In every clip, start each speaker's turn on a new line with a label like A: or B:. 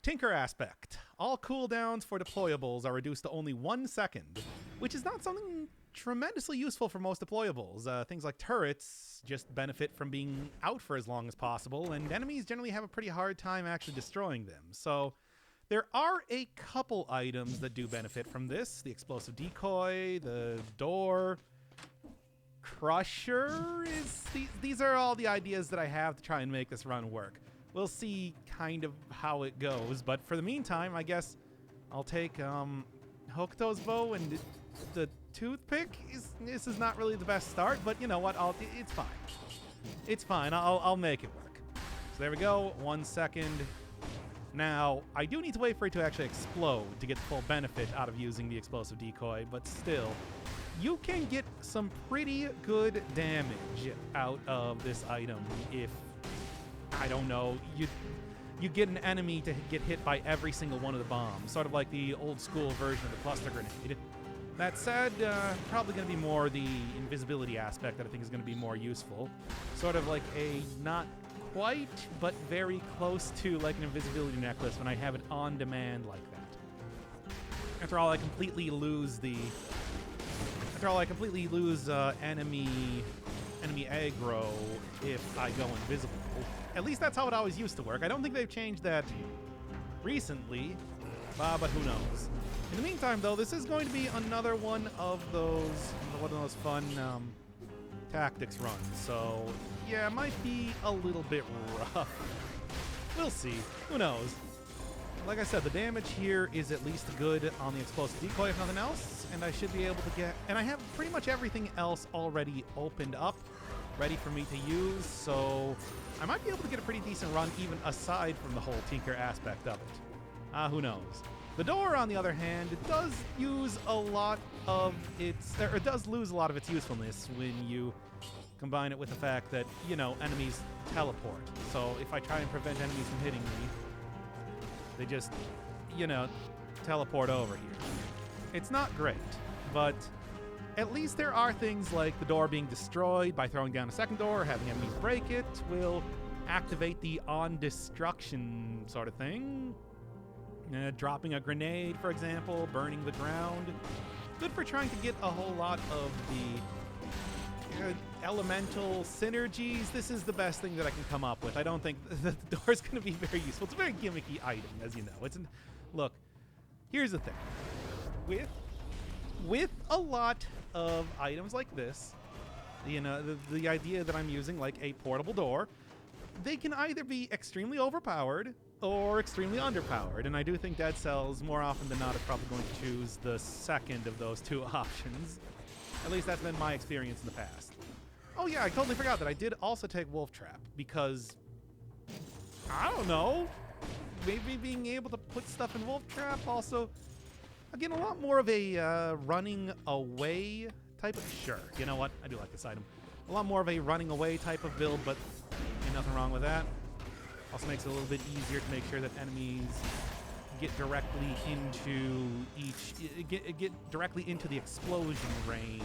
A: Tinker aspect. All cooldowns for deployables are reduced to only 1 second, which is not something tremendously useful for most deployables. Things like turrets just benefit from being out for as long as possible, and enemies generally have a pretty hard time actually destroying them. So there are a couple items that do benefit from this. The explosive decoy, the door, Crusher is... These are all the ideas that I have to try and make this run work. We'll see kind of how it goes, but for the meantime, I guess I'll take Hokuto's bow, and the toothpick. This is not really the best start, but you know what? It's fine. It's fine. I'll make it work. So there we go. 1 second. Now, I do need to wait for it to actually explode to get the full benefit out of using the explosive decoy, but still, you can get some pretty good damage out of this item if, I don't know, you get an enemy to get hit by every single one of the bombs, sort of like the old school version of the cluster grenade. That said, probably going to be more the invisibility aspect that I think is going to be more useful. Sort of like a not quite, but very close to like an invisibility necklace when I have it on demand like that. After all, I completely lose enemy aggro if I go invisible. At least that's how it always used to work. I don't think they've changed that recently, but who knows. In the meantime, though, this is going to be another one of those fun tactics runs. So yeah, it might be a little bit rough. We'll see. Who knows? Like I said, the damage here is at least good on the explosive decoy, if nothing else, and I should be able to get... And I have pretty much everything else already opened up, ready for me to use, so I might be able to get a pretty decent run even aside from the whole Tinker aspect of it. Who knows? The door, on the other hand, does use a lot of its... or it does lose a lot of its usefulness when you combine it with the fact that, you know, enemies teleport. So if I try and prevent enemies from hitting me, they just, you know, teleport over here. It's not great, but at least there are things like the door being destroyed by throwing down a second door or having enemies break it will activate the on-destruction sort of thing. Dropping a grenade, for example, burning the ground. Good for trying to get a whole lot of the elemental synergies. This is the best thing that I can come up with. I don't think the door is going to be very useful. It's a very gimmicky item, as you know. Look, here's the thing. With a lot of items like this, you know, the idea that I'm using like a portable door, they can either be extremely overpowered or extremely underpowered, and I do think Dead Cells, more often than not, is probably going to choose the second of those two options. At least that's been my experience in the past. Oh yeah, I totally forgot that I did also take Wolf Trap, because, I don't know, maybe being able to put stuff in Wolf Trap also, again, a lot more of a running away type of... Sure, you know what, I do like this item. A lot more of a running away type of build, but ain't nothing wrong with that. Also makes it a little bit easier to make sure that enemies get directly into get directly into the explosion range.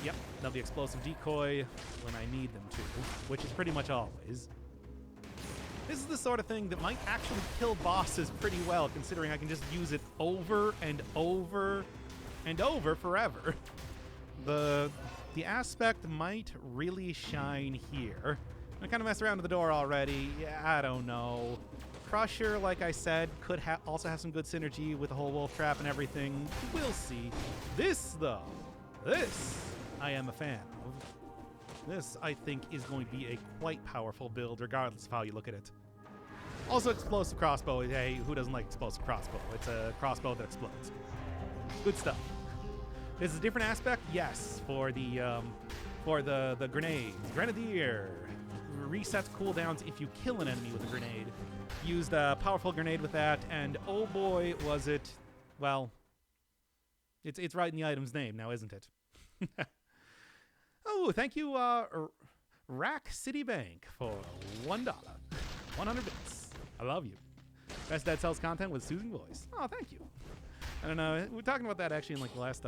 A: Yep, now the explosive decoy when I need them to, which is pretty much always. This is the sort of thing that might actually kill bosses pretty well, considering I can just use it over and over and over forever. The aspect might really shine here. I kind of messed around with the door already. Yeah, I don't know. Crusher, like I said, could also have some good synergy with the whole Wolf Trap and everything. We'll see. This, though, this I am a fan of. This, I think, is going to be a quite powerful build, regardless of how you look at it. Also, explosive crossbow. Hey, who doesn't like explosive crossbow? It's a crossbow that explodes. Good stuff. This is a different aspect, yes, for the grenades. Grenadier resets cooldowns if you kill an enemy with a grenade. Used a powerful grenade with that, and oh boy, was it, well, it's right in the item's name now, isn't it? Oh, thank you, Rack City Bank for $1. 100 bits. I love you. Best Dead Cells content with soothing voice. Oh, thank you. I don't know. We were talking about that actually in like the last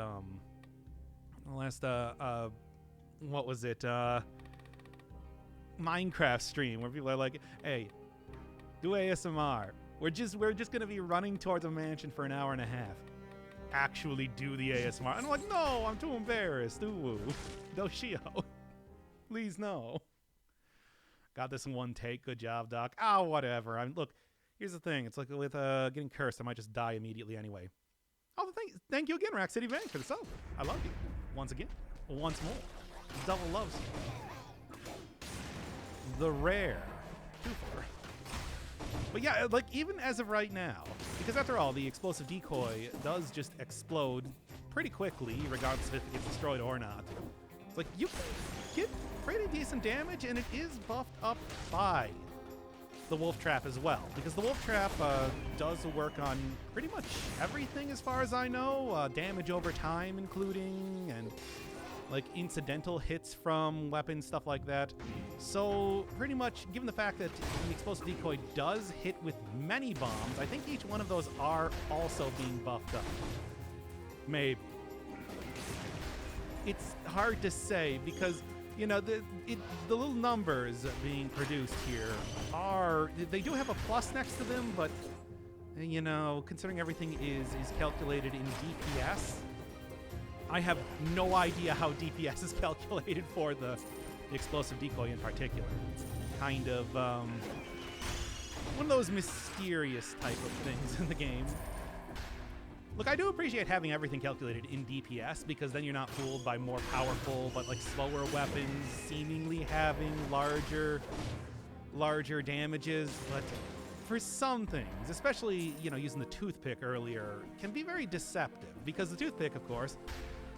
A: what was it? Minecraft stream where people are like, hey, Do ASMR. We're just gonna be running towards a mansion for an hour and a half. Actually do the ASMR. And I'm like, no, I'm too embarrassed. Ooh, Doshio. Please no. Got this in one take. Good job, Doc. Oh, whatever. Look, here's the thing. It's like with getting cursed, I might just die immediately anyway. Oh, thank you again, Rack City Bank, for the sub. I love you. Once again. Once more. Double loves you. The rare. 2-4. But yeah, like, even as of right now, because after all, the explosive decoy does just explode pretty quickly, regardless if it gets destroyed or not. It's like, you can get pretty decent damage, and it is buffed up by the Wolf Trap as well, because the Wolf Trap does work on pretty much everything as far as I know, damage over time including, and like incidental hits from weapons, stuff like that. So pretty much, given the fact that the explosive decoy does hit with many bombs, I think each one of those are also being buffed up. Maybe. It's hard to say because, you know, the little numbers being produced here they do have a plus next to them, but, you know, considering everything is calculated in DPS, I have no idea how DPS is calculated for the explosive decoy in particular. Kind of one of those mysterious type of things in the game. Look, I do appreciate having everything calculated in DPS because then you're not fooled by more powerful but like slower weapons seemingly having larger damages. But for some things, especially, you know, using the toothpick earlier, can be very deceptive because the toothpick, of course,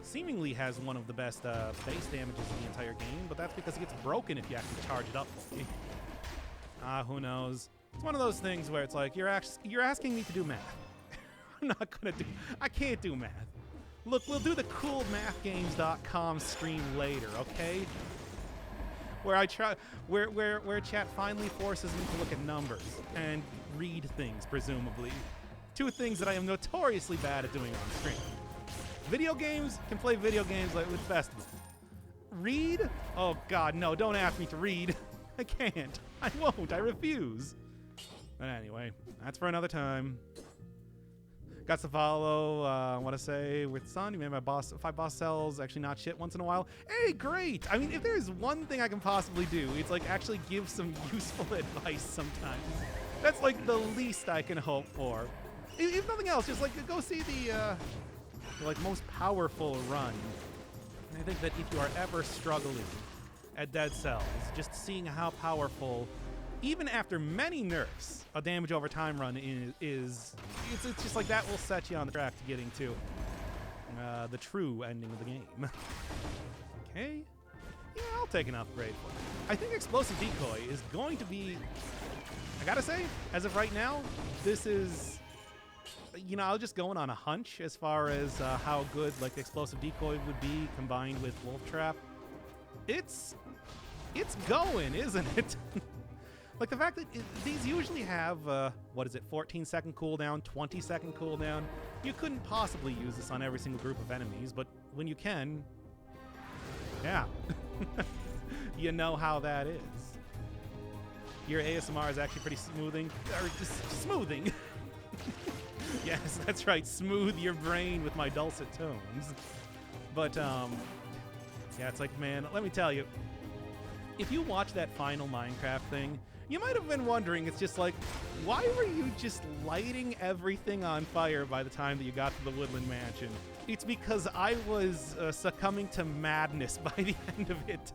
A: seemingly has one of the best base damages in the entire game, but that's because it gets broken if you actually charge it up fully. Who knows? It's one of those things where it's like, you're asking me to do math. I'm not gonna do, I can't do math. Look, we'll do the coolmathgames.com stream later, okay? Where I try, where chat finally forces me to look at numbers and read things, presumably. Two things that I am notoriously bad at doing on stream. Video games, can play video games like with festival. Read? Oh God, no, don't ask me to read. I can't, I won't, I refuse. But anyway, that's for another time. Got to follow, I want to say, with Son, you made my boss, 5 boss cells, actually not shit once in a while. Hey, great! I mean, if there's one thing I can possibly do, it's like actually give some useful advice sometimes. That's like the least I can hope for. If nothing else, just like go see the like most powerful run. And I think that if you are ever struggling at Dead Cells, just seeing how powerful, even after many nerfs, a damage over time run is it's just like that will set you on the track to getting to the true ending of the game. Okay, yeah, I'll take an upgrade for it. I think Explosive Decoy is going to be, I gotta say, as of right now, this is, you know, I was just going on a hunch as far as how good like the Explosive Decoy would be combined with Wolf Trap. It's going, isn't it? Like the fact that these usually have, 14-second cooldown, 20-second cooldown. You couldn't possibly use this on every single group of enemies, but when you can, yeah. You know how that is. Your ASMR is actually pretty smoothing, or just smoothing. Yes, that's right, smooth your brain with my dulcet tones. But, yeah, it's like, man, let me tell you, if you watch that final Minecraft thing, you might have been wondering, it's just like, why were you just lighting everything on fire by the time that you got to the Woodland Mansion? It's because I was succumbing to madness by the end of it.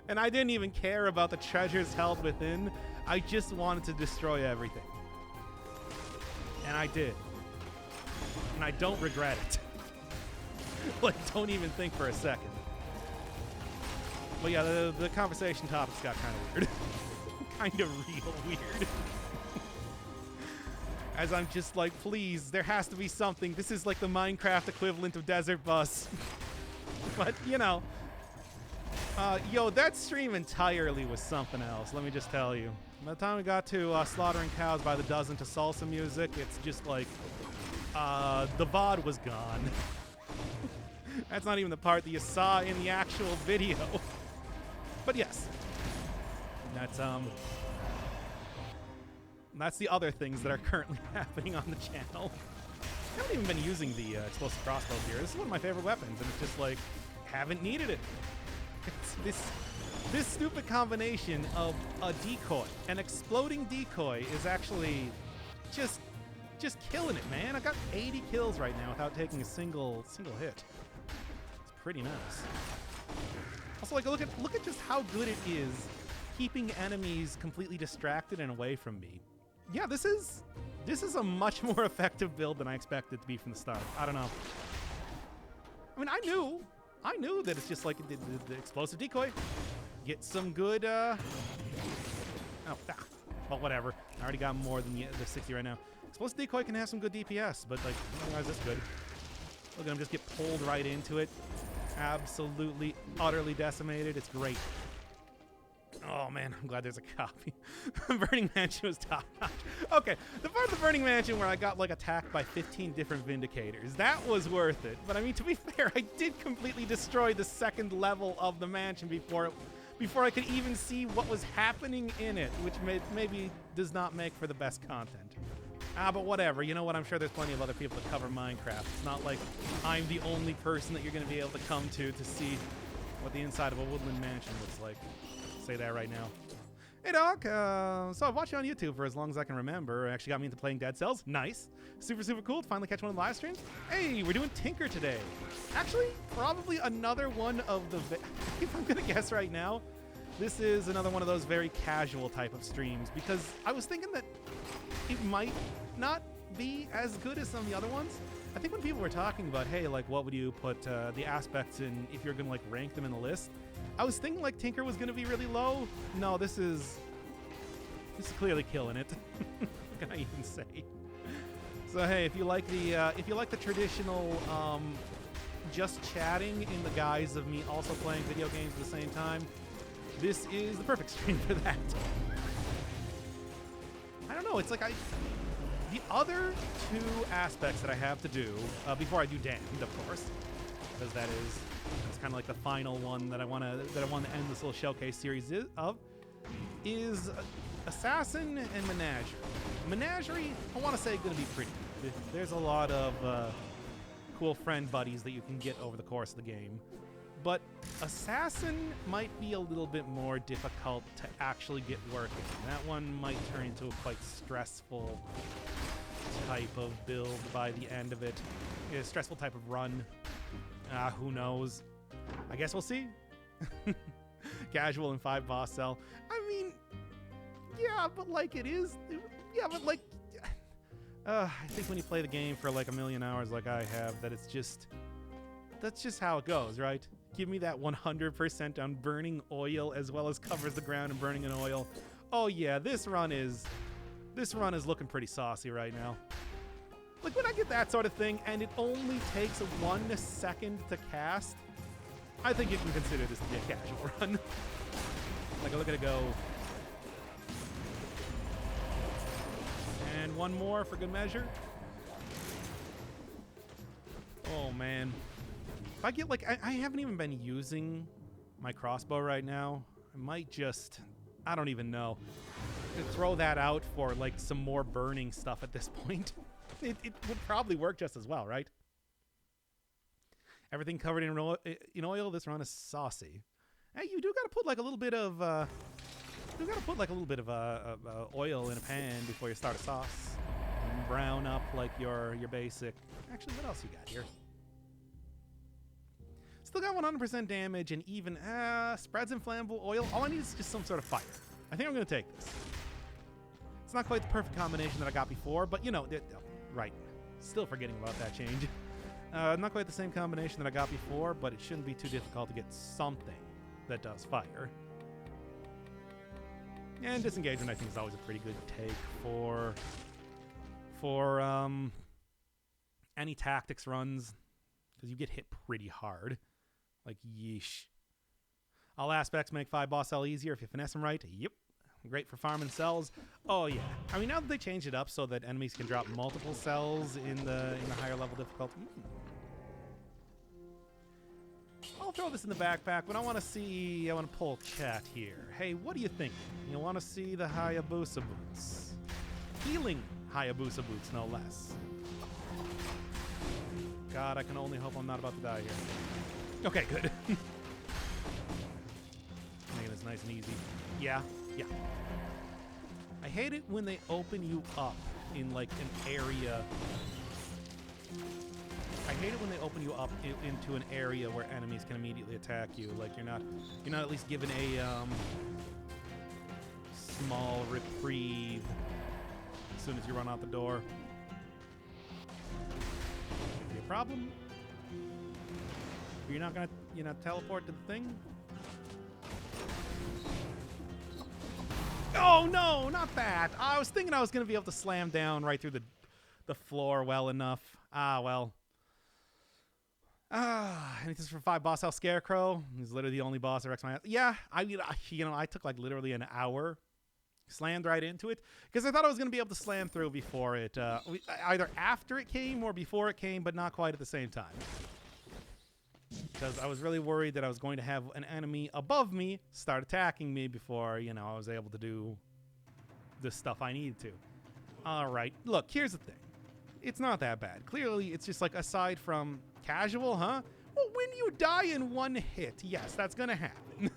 A: And I didn't even care about the treasures held within. I just wanted to destroy everything. And I did. And I don't regret it. Like, don't even think for a second. But yeah, the conversation topics got kind of weird. Kind of real weird. As I'm just like, please, there has to be something. This is like the Minecraft equivalent of Desert Bus. But, you know. Yo, that stream entirely was something else, let me just tell you. By the time we got to slaughtering cows by the dozen to salsa music, it's just like, the VOD was gone. That's not even the part that you saw in the actual video. But yes. That's, And that's the other things that are currently happening on the channel. I haven't even been using the explosive crossbow here. This is one of my favorite weapons, and it's just like, haven't needed it. It's this stupid combination of a decoy, an exploding decoy, is actually just killing it, man. I got 80 kills right now without taking a single hit. It's pretty nice. Also, like, look at just how good it is keeping enemies completely distracted and away from me. Yeah, this is a much more effective build than I expected to be from the start. I don't know. I mean, I knew that it's just like the explosive decoy. Get some good, well, whatever. I already got more than the 60 right now. Explosive decoy can have some good DPS, but like, why is this good? Look at him just get pulled right into it. Absolutely, utterly decimated. It's great. Oh man, I'm glad there's a copy. Burning Mansion was top notch. Okay, the part of the Burning Mansion where I got like attacked by 15 different Vindicators, that was worth it. But I mean, to be fair, I did completely destroy the second level of the mansion before I could even see what was happening in it, which maybe does not make for the best content. But whatever. You know what? I'm sure there's plenty of other people that cover Minecraft. It's not like I'm the only person that you're going to be able to come to see what the inside of a woodland mansion looks like. Say that right now. Hey, Doc. So I've watched you on YouTube for as long as I can remember. It actually got me into playing Dead Cells. Nice. Super cool to finally catch one of the live streams. Hey, we're doing Tinker today. Actually, probably another one of the... if I'm going to guess right now, this is another one of those very casual type of streams, because I was thinking that it might not be as good as some of the other ones. I think when people were talking about, hey, like, what would you put the aspects in if you're going to, like, rank them in the list, I was thinking, like, Tinker was going to be really low. No, this is clearly killing it. What can I even say? So, hey, if you like the traditional just chatting in the guise of me also playing video games at the same time, this is the perfect stream for that. I don't know, it's like the other two aspects that I have to do before I do Damned, of course, because that's kind of like the final one that I want to end this little showcase series is Assassin and Menagerie. Menagerie, I want to say, going to be pretty good. There's a lot of cool friend buddies that you can get over the course of the game. But Assassin might be a little bit more difficult to actually get working. That one might turn into a quite stressful type of build by the end of it. A stressful type of run. Who knows? I guess we'll see. Casual and 5 boss cell. I mean, yeah, but like it is. Yeah, but like, I think when you play the game for like a million hours like I have, that's just how it goes, right? Give me that 100% on burning oil as well as covers the ground and burning in oil. Oh yeah, this run is looking pretty saucy right now. Like when I get that sort of thing and it only takes 1 second to cast, I think you can consider this to be a casual run. Like look at it go. And one more for good measure. Oh man. If I get like, I haven't even been using my crossbow right now. I might just, I don't even know, throw that out for like some more burning stuff at this point. It would probably work just as well, right? Everything covered in oil. This run is saucy. Hey, you do gotta put like a little bit of, oil in a pan before you start a sauce. And brown up like your basic. Actually, what else you got here? Still got 100% damage and even spreads inflammable oil. All I need is just some sort of fire. I think I'm going to take this. It's not quite the perfect combination that I got before, but you know, right. Still forgetting about that change. Not quite the same combination that I got before, but it shouldn't be too difficult to get something that does fire. And disengagement, I think, is always a pretty good take for any tactics runs, because you get hit pretty hard. Like, yeesh. All aspects make 5 boss cell easier if you finesse them right. Yep. Great for farming cells. Oh, yeah. I mean, now that they changed it up so that enemies can drop multiple cells in the higher level difficulty. I'll throw this in the backpack, but I want to pull chat here. Hey, what do you think? You want to see the Hayabusa boots? healing Hayabusa boots, no less. God, I can only hope I'm not about to die here. Okay, good. Making this nice and easy. Yeah. I hate it when they open you up in like an area. I hate it when they open you up into an area where enemies can immediately attack you. Like you're not at least given a small reprieve as soon as you run out the door. Be a problem? You're not gonna, teleport to the thing? Oh no, not that! I was thinking I was gonna be able to slam down right through the floor well enough. Ah, well. And this is for 5 boss house Scarecrow. He's literally the only boss that wrecks my ass. Yeah, I took like literally an hour, slammed right into it because I thought I was gonna be able to slam through before it, either after it came or before it came, but not quite at the same time. Because I was really worried that I was going to have an enemy above me start attacking me before, I was able to do the stuff I needed to. All right, look, here's the thing. It's not that bad. Clearly, it's just like aside from casual, huh? Well, when you die in one hit, yes, that's gonna happen.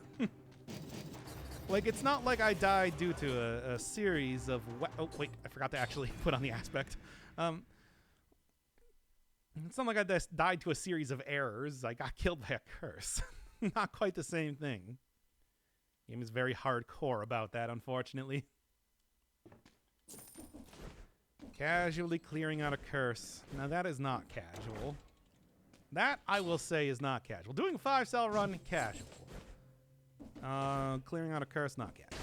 A: Like, it's not like I died due to a series of... Oh, wait, I forgot to actually put on the aspect. It's not like I just died to a series of errors. I got killed by a curse. Not quite the same thing. The game is very hardcore about that, unfortunately. Casually clearing out a curse. Now, that is not casual. That, I will say, is not casual. Doing a 5-cell run, casual. Clearing out a curse, not casual.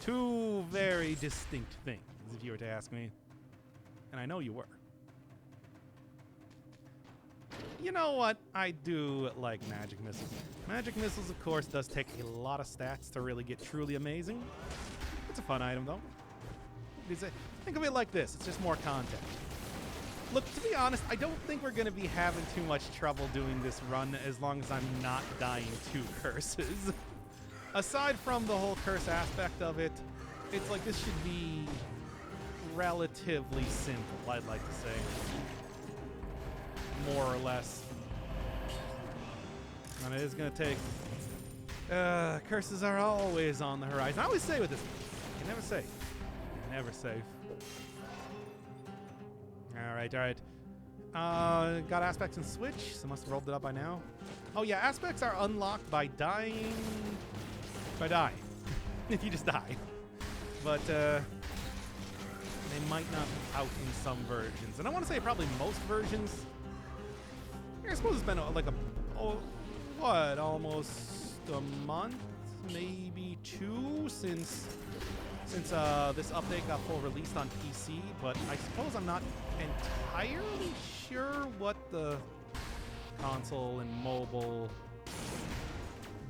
A: Two very distinct things, if you were to ask me. And I know you were. You know what? I do like magic missiles. Magic missiles, of course, does take a lot of stats to really get truly amazing. It's a fun item, though. Think of it like this. It's just more content. Look, to be honest, I don't think we're going to be having too much trouble doing this run as long as I'm not dying to curses. Aside from the whole curse aspect of it, it's like this should be relatively simple, I'd like to say. More or less. And it is going to take... curses are always on the horizon. I always say with this, you can never save. You can never save. Alright. Got aspects in Switch, so must have rolled it up by now. Oh yeah, aspects are unlocked by dying. If you just die. But, they might not be out in some versions. And I want to say probably most versions. I suppose it's been almost a month, maybe 2 since this update got full released on PC, but I suppose I'm not entirely sure what the console and mobile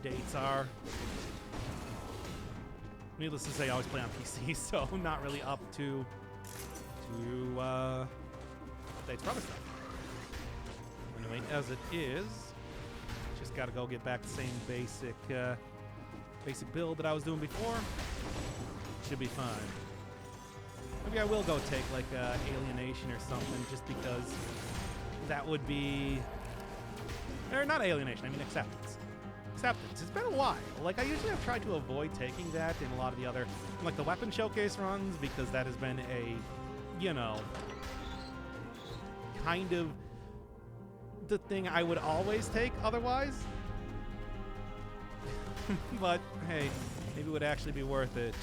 A: dates are. Needless to say, I always play on PC, so not really up to dates for other stuff. Anyway, as it is, just gotta go get back the same basic build that I was doing before. Should be fine. Maybe I will go take like Alienation or something, just because that would be, or not Alienation, I mean Acceptance. Acceptance. It's been a while. Like I usually have tried to avoid taking that in a lot of the other, like the weapon showcase runs, because that has been a, kind of the thing I would always take otherwise. But hey, maybe it would actually be worth it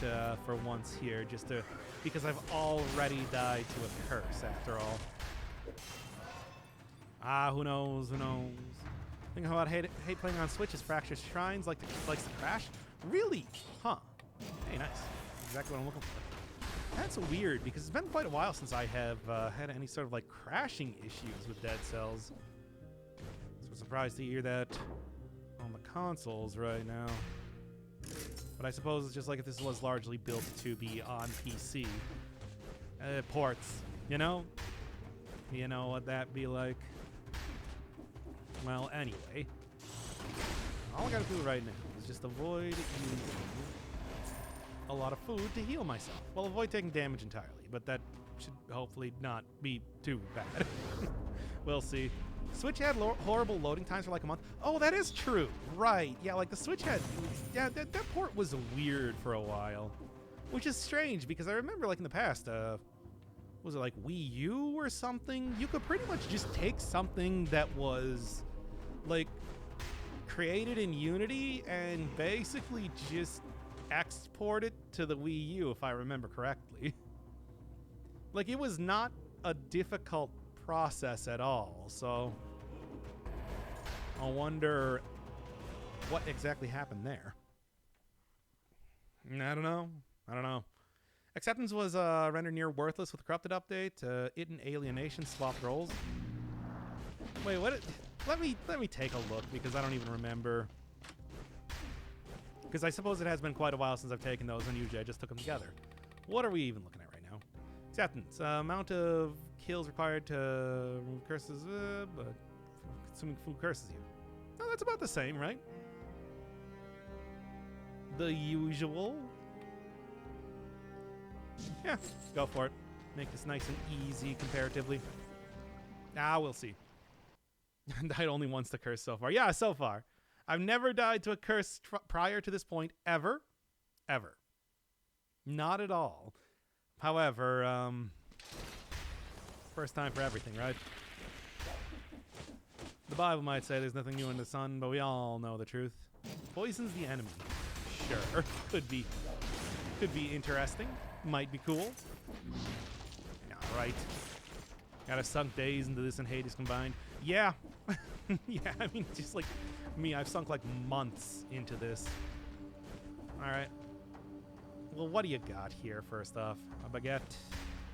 A: for once here, just to, because I've already died to a curse after all. Who knows? Think about hate playing on Switch is Fractured Shrines likes to crash. Really? Huh. Hey, nice. Exactly what I'm looking for. That's weird because it's been quite a while since I have had any sort of like crashing issues with Dead Cells. So I'm surprised to hear that on the consoles right now. But I suppose it's just like if this was largely built to be on PC. Ports, You know what that be like? Well, anyway. All I gotta do right now is just avoid using a lot of food to heal myself. Well, avoid taking damage entirely. but that should hopefully not be too bad. We'll see. Switch had horrible loading times for like a month. Oh, that is true. Right. Yeah, like the Switch had... Yeah, that port was weird for a while. Which is strange, because I remember, like, in the past, was it like Wii U or something? You could pretty much just take something that was, like, created in Unity and basically just export it to the Wii U, if I remember correctly. Like, it was not a difficult process at all, so I wonder what exactly happened there. I don't know. Acceptance was rendered near worthless with the corrupted update. It and Alienation swapped roles. Wait, what? Let me take a look, because I don't even remember. Because I suppose it has been quite a while since I've taken those, and usually I just took them together. What are we even looking at right now? Acceptance. Amount of kills required to remove curses, but consuming food curses you. Oh, that's about the same, right? The usual. Yeah, go for it. Make this nice and easy comparatively. We'll see. Died only once to curse so far. Yeah, so far. I've never died to a curse prior to this point, ever. Ever. Not at all. However, first time for everything, right? The Bible might say there's nothing new under the sun, but we all know the truth. Poison's the enemy. Sure. Could be interesting. Might be cool. Alright. Gotta sunk days into this and Hades combined. Yeah. Yeah, I mean, just like me, I've sunk like months into this. Alright. Well, what do you got here, first off? A baguette?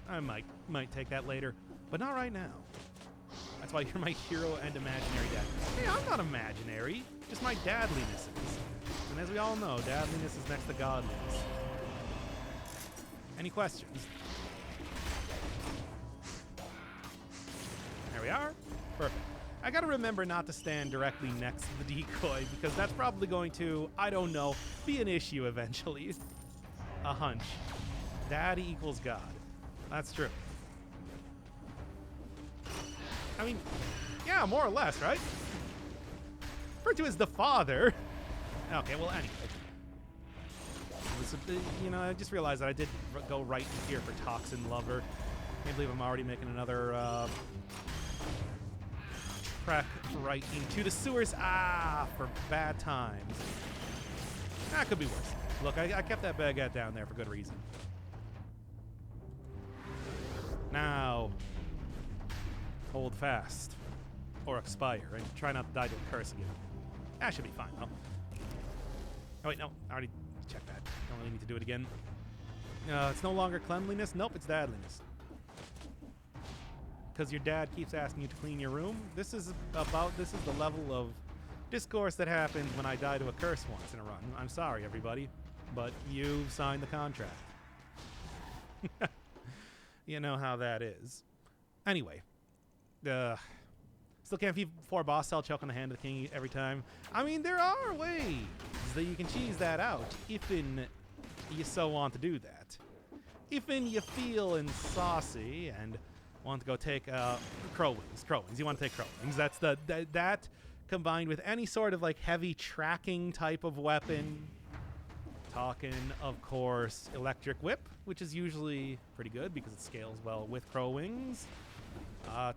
A: I might take that later, but not right now. That's why you're my hero and imaginary dad. Hey, I'm not imaginary. Just my dadliness is. And as we all know, dadliness is next to godliness. Any questions? There we are. Perfect. I gotta remember not to stand directly next to the decoy, because that's probably going to, I don't know, be an issue eventually. A hunch. Daddy equals God. That's true. I mean, yeah, more or less, right? Referred to as the father. Okay, well, anyway. You know, I just realized that I did go right here for Toxin Lover. Can't believe I'm already making another trek right into the sewers. For bad times. That could be worse. Look, I kept that baguette down there for good reason. Now, hold fast. Or expire, and try not to die to a curse again. That should be fine, though. Oh, wait, no. I already checked that. Don't really need to do it again. It's no longer cleanliness. Nope, it's dadliness. Because your dad keeps asking you to clean your room. This is the level of discourse that happens when I die to a curse once in a run. I'm sorry, everybody, but you've signed the contract. You know how that is. Anyway, still can't feed 4 boss cell choke on the hand of the king every time. I mean, there are ways that you can cheese that out if you so want to do that. If you feeling saucy and want to go take crow wings. You want to take crow wings. That's that combined with any sort of like heavy tracking type of weapon. Talking, of course, electric whip, which is usually pretty good because it scales well with crow wings.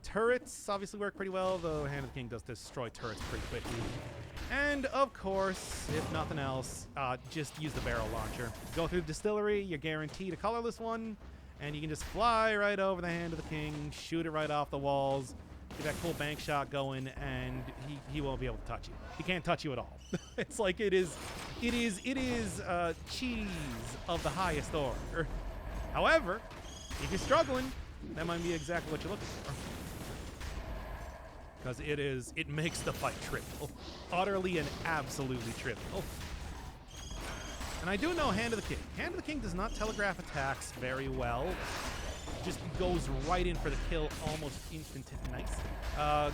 A: Turrets obviously work pretty well, though Hand of the King does destroy turrets pretty quickly. And of course, if nothing else, just use the barrel launcher. Go through the distillery, you're guaranteed a colorless one, and you can just fly right over the Hand of the King, shoot it right off the walls, get that cool bank shot going, and he won't be able to touch you. He can't touch you at all. It's like it is cheese of the highest order. However, if you're struggling, that might be exactly what you're looking for. Because it makes the fight trivial. Utterly and absolutely trivial. And I do know Hand of the King. Hand of the King does not telegraph attacks very well. Just goes right in for the kill almost instantaneously.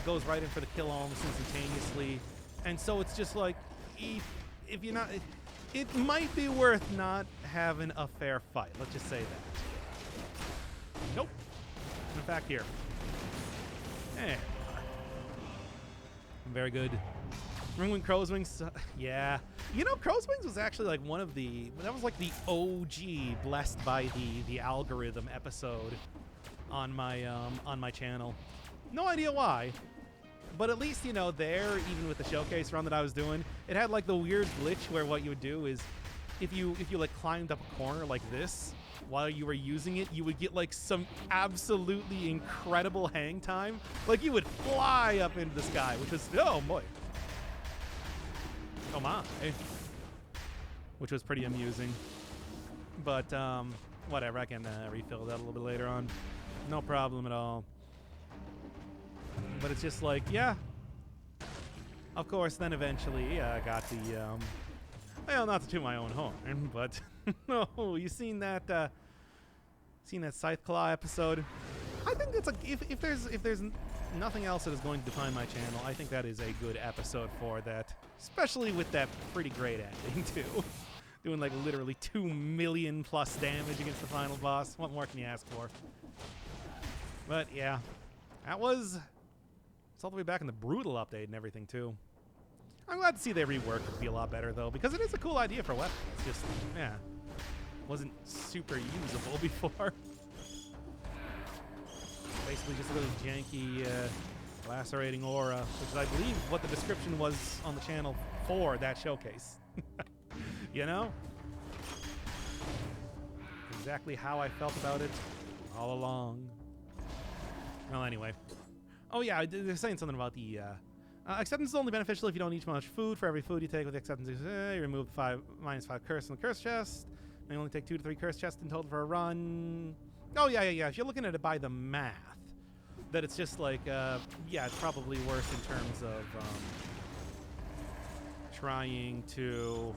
A: Goes right in for the kill almost instantaneously. And so it's just like, if you're not... It might be worth not having a fair fight. Let's just say that. artifact here. Eh. Very good. Remember when Crow's Wings? Yeah. You know, Crow's Wings was actually like one of the... That was like the OG blessed by the algorithm episode on my channel. No idea why. But at least, you know, there, even with the showcase run that I was doing, it had like the weird glitch where what you would do is if you like climbed up a corner like this while you were using it, you would get like some absolutely incredible hang time. Like you would fly up into the sky, which was, oh boy. Oh my. Which was pretty amusing. But whatever, I can refill that a little bit later on. No problem at all. But it's just like, yeah. Of course, then eventually I got the, well, not to toot my own horn, but no, you seen that Scythe Claw episode? I think it's like, if there's nothing else that is going to define my channel, I think that is a good episode for that, especially with that pretty great ending too. Doing like literally 2 million plus damage against the final boss. What more can you ask for? But yeah, that was... It's all the way back in the Brutal update and everything, too. I'm glad to see they reworked it to be a lot better, though, because it is a cool idea for weapons. It's just, yeah, wasn't super usable before. Basically just a really janky, lacerating aura, which is, I believe, what the description was on the channel for that showcase. You know? Exactly how I felt about it all along. Well, anyway. Oh yeah, they're saying something about the acceptance is only beneficial if you don't eat much food. For every food you take with acceptance, you remove the -5 curse in the curse chest. You only take 2 to 3 curse chests in total for a run. Oh yeah. If you're looking at it by the math, that it's just like, yeah, it's probably worse in terms of trying to,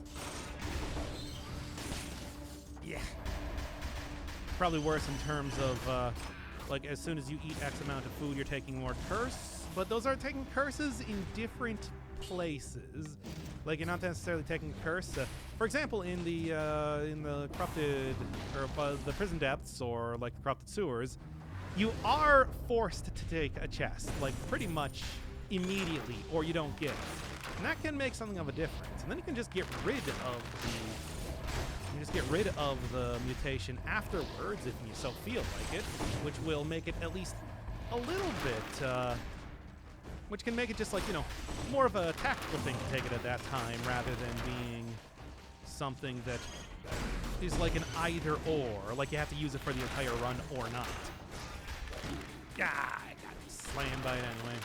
A: yeah, probably worse in terms of. Like, as soon as you eat X amount of food, you're taking more curse. But those are taking curses in different places. Like, you're not necessarily taking a curse. For example, in the corrupted, or the prison depths, or like the corrupted sewers, you are forced to take a chest, like pretty much immediately, or you don't get it. And that can make something of a difference. And then you can just get rid of the mutation afterwards if you so feel like it, which will make it at least a little bit, which can make it just like, you know, more of a tactical thing to take it at that time rather than being something that is like an either or, like you have to use it for the entire run or not. Yeah, I got slammed by it anyway.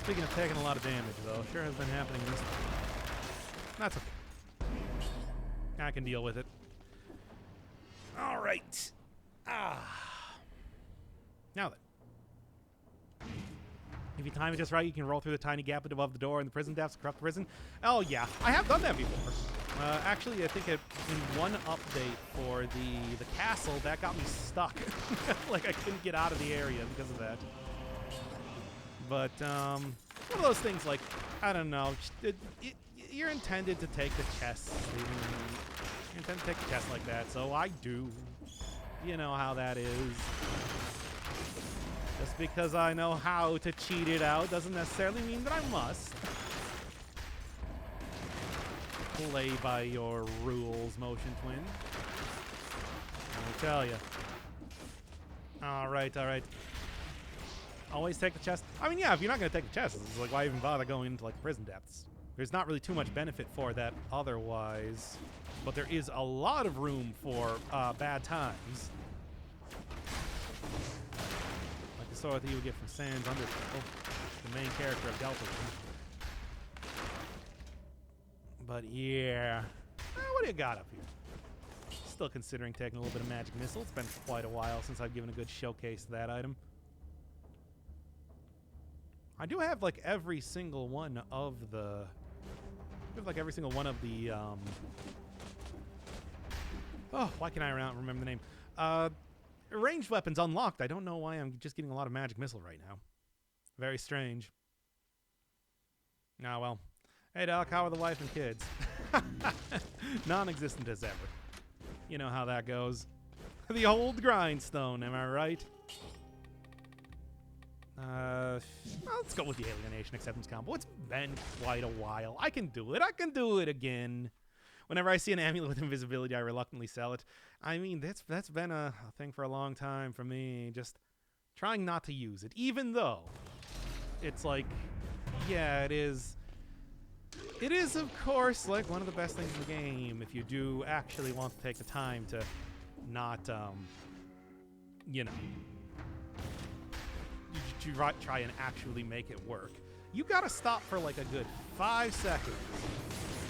A: Speaking of taking a lot of damage, though, sure has been happening this time. That's okay. I can deal with it. All right. Now then. If you time it just right, you can roll through the tiny gap above the door in the prison depths, corrupt prison. Oh, yeah. I have done that before. Actually, I think in one update for the castle, that got me stuck. Like, I couldn't get out of the area because of that. But, one of those things, like, I don't know. You're intended to take the chest. You're intended to take the chest like that, so I do. You know how that is. Just because I know how to cheat it out doesn't necessarily mean that I must. Play by your rules, Motion Twin. I'll tell you. All right. Always take the chest. I mean, yeah, if you're not going to take the chest, it's like, why even bother going into, like, prison depths? There's not really too much benefit for that otherwise, but there is a lot of room for bad times. Like the sort that you would get from Sans Undertale, the main character of Delta Rune. But yeah, what do you got up here? Still considering taking a little bit of Magic Missile. It's been quite a while since I've given a good showcase to that item. I do have like every single one of the... oh, why can I remember the name? Ranged weapons unlocked. I don't know why I'm just getting a lot of Magic Missile right now. Very strange. Ah, well. Hey, Doc, how are the wife and kids? Non-existent as ever. You know how that goes. The old grindstone, am I right? Well, let's go with the Alienation Acceptance combo. It's been quite a while. I can do it. I can do it again. Whenever I see an amulet with invisibility, I reluctantly sell it. I mean, that's been a thing for a long time for me. Just trying not to use it, even though it's like, yeah, it is. It is, of course, like one of the best things in the game if you do actually want to take the time to not, you know, to try and actually make it work. You gotta stop for like a good 5 seconds.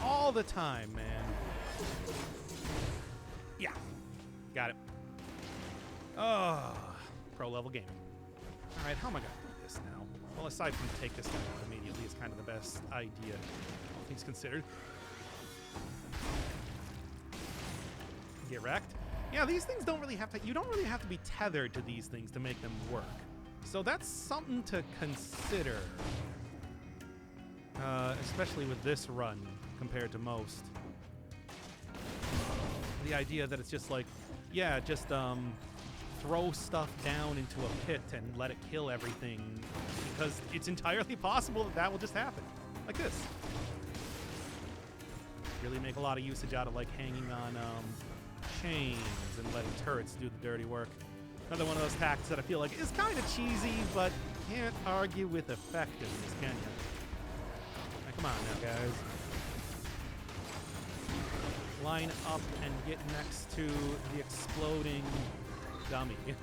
A: All the time, man. Yeah. Got it. Oh, pro level gaming. All right, how am I gonna do this now? Well, aside from take this guy out immediately is kind of the best idea, all things considered. Get wrecked. Yeah, these things don't really have to, you don't really have to be tethered to these things to make them work. So that's something to consider. Especially with this run compared to most. The idea that it's just like, yeah, just throw stuff down into a pit and let it kill everything, because it's entirely possible that that will just happen. Like this. Really make a lot of usage out of like hanging on chains and letting turrets do the dirty work. Another one of those tactics that I feel like is kind of cheesy, but can't argue with effectiveness, can you? Come on now, guys. Line up and get next to the exploding dummy. There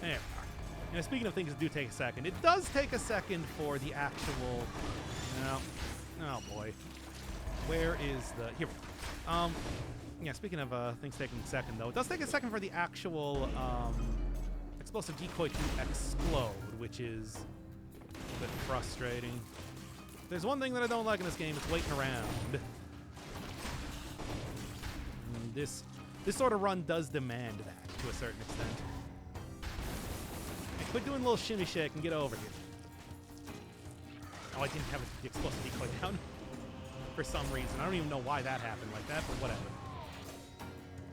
A: we are. You know, speaking of things that do take a second, it does take a second for the actual... No. Oh, boy. Where is the... Here. Yeah, speaking of things taking a second, though, it does take a second for the actual explosive decoy to explode, which is a bit frustrating. If there's one thing that I don't like in this game, it's waiting around. This sort of run does demand that to a certain extent. Hey, quit doing a little shimmy shake and get over here. Oh, I didn't have the explosive decoy down for some reason. I don't even know why that happened like that, but whatever.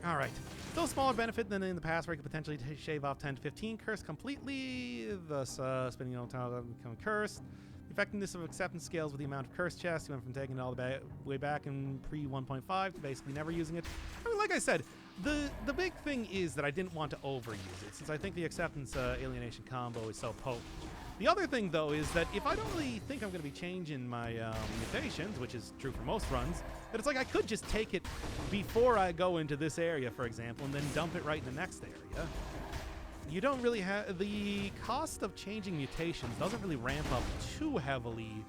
A: All right. Still a smaller benefit than in the past, where you could potentially shave off 10 to 15 curse completely, thus spending no time to become cursed. The effectiveness of acceptance scales with the amount of curse chests. You went from taking it all the way back in pre 1.5 to basically never using it. I mean, like I said, the big thing is that I didn't want to overuse it, since I think the acceptance alienation combo is so potent. The other thing, though, is that if I don't really think I'm going to be changing my mutations, which is true for most runs, that it's like I could just take it before I go into this area, for example, and then dump it right in the next area. You don't really have... The cost of changing mutations doesn't really ramp up too heavily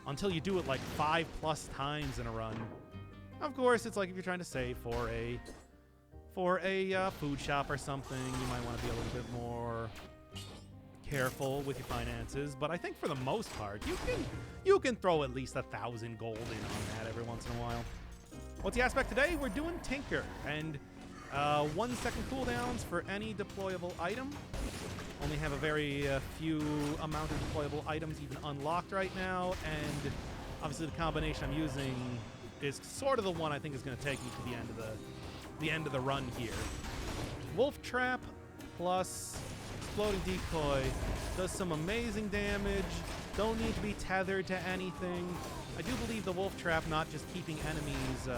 A: until you do it like 5+ times in a run. Of course, it's like if you're trying to save for a food shop or something, you might want to be a little bit more careful with your finances, but I think for the most part, you can throw at least 1,000 gold in on that every once in a while. What's the aspect today? We're doing Tinker, and 1 second cooldowns for any deployable item. Only have a very few amount of deployable items even unlocked right now, and obviously the combination I'm using is sort of the one I think is going to take me to the end of the run here. Wolf Trap plus Exploding Decoy does some amazing damage. Don't need to be tethered to anything. I do believe the Wolf Trap, not just keeping enemies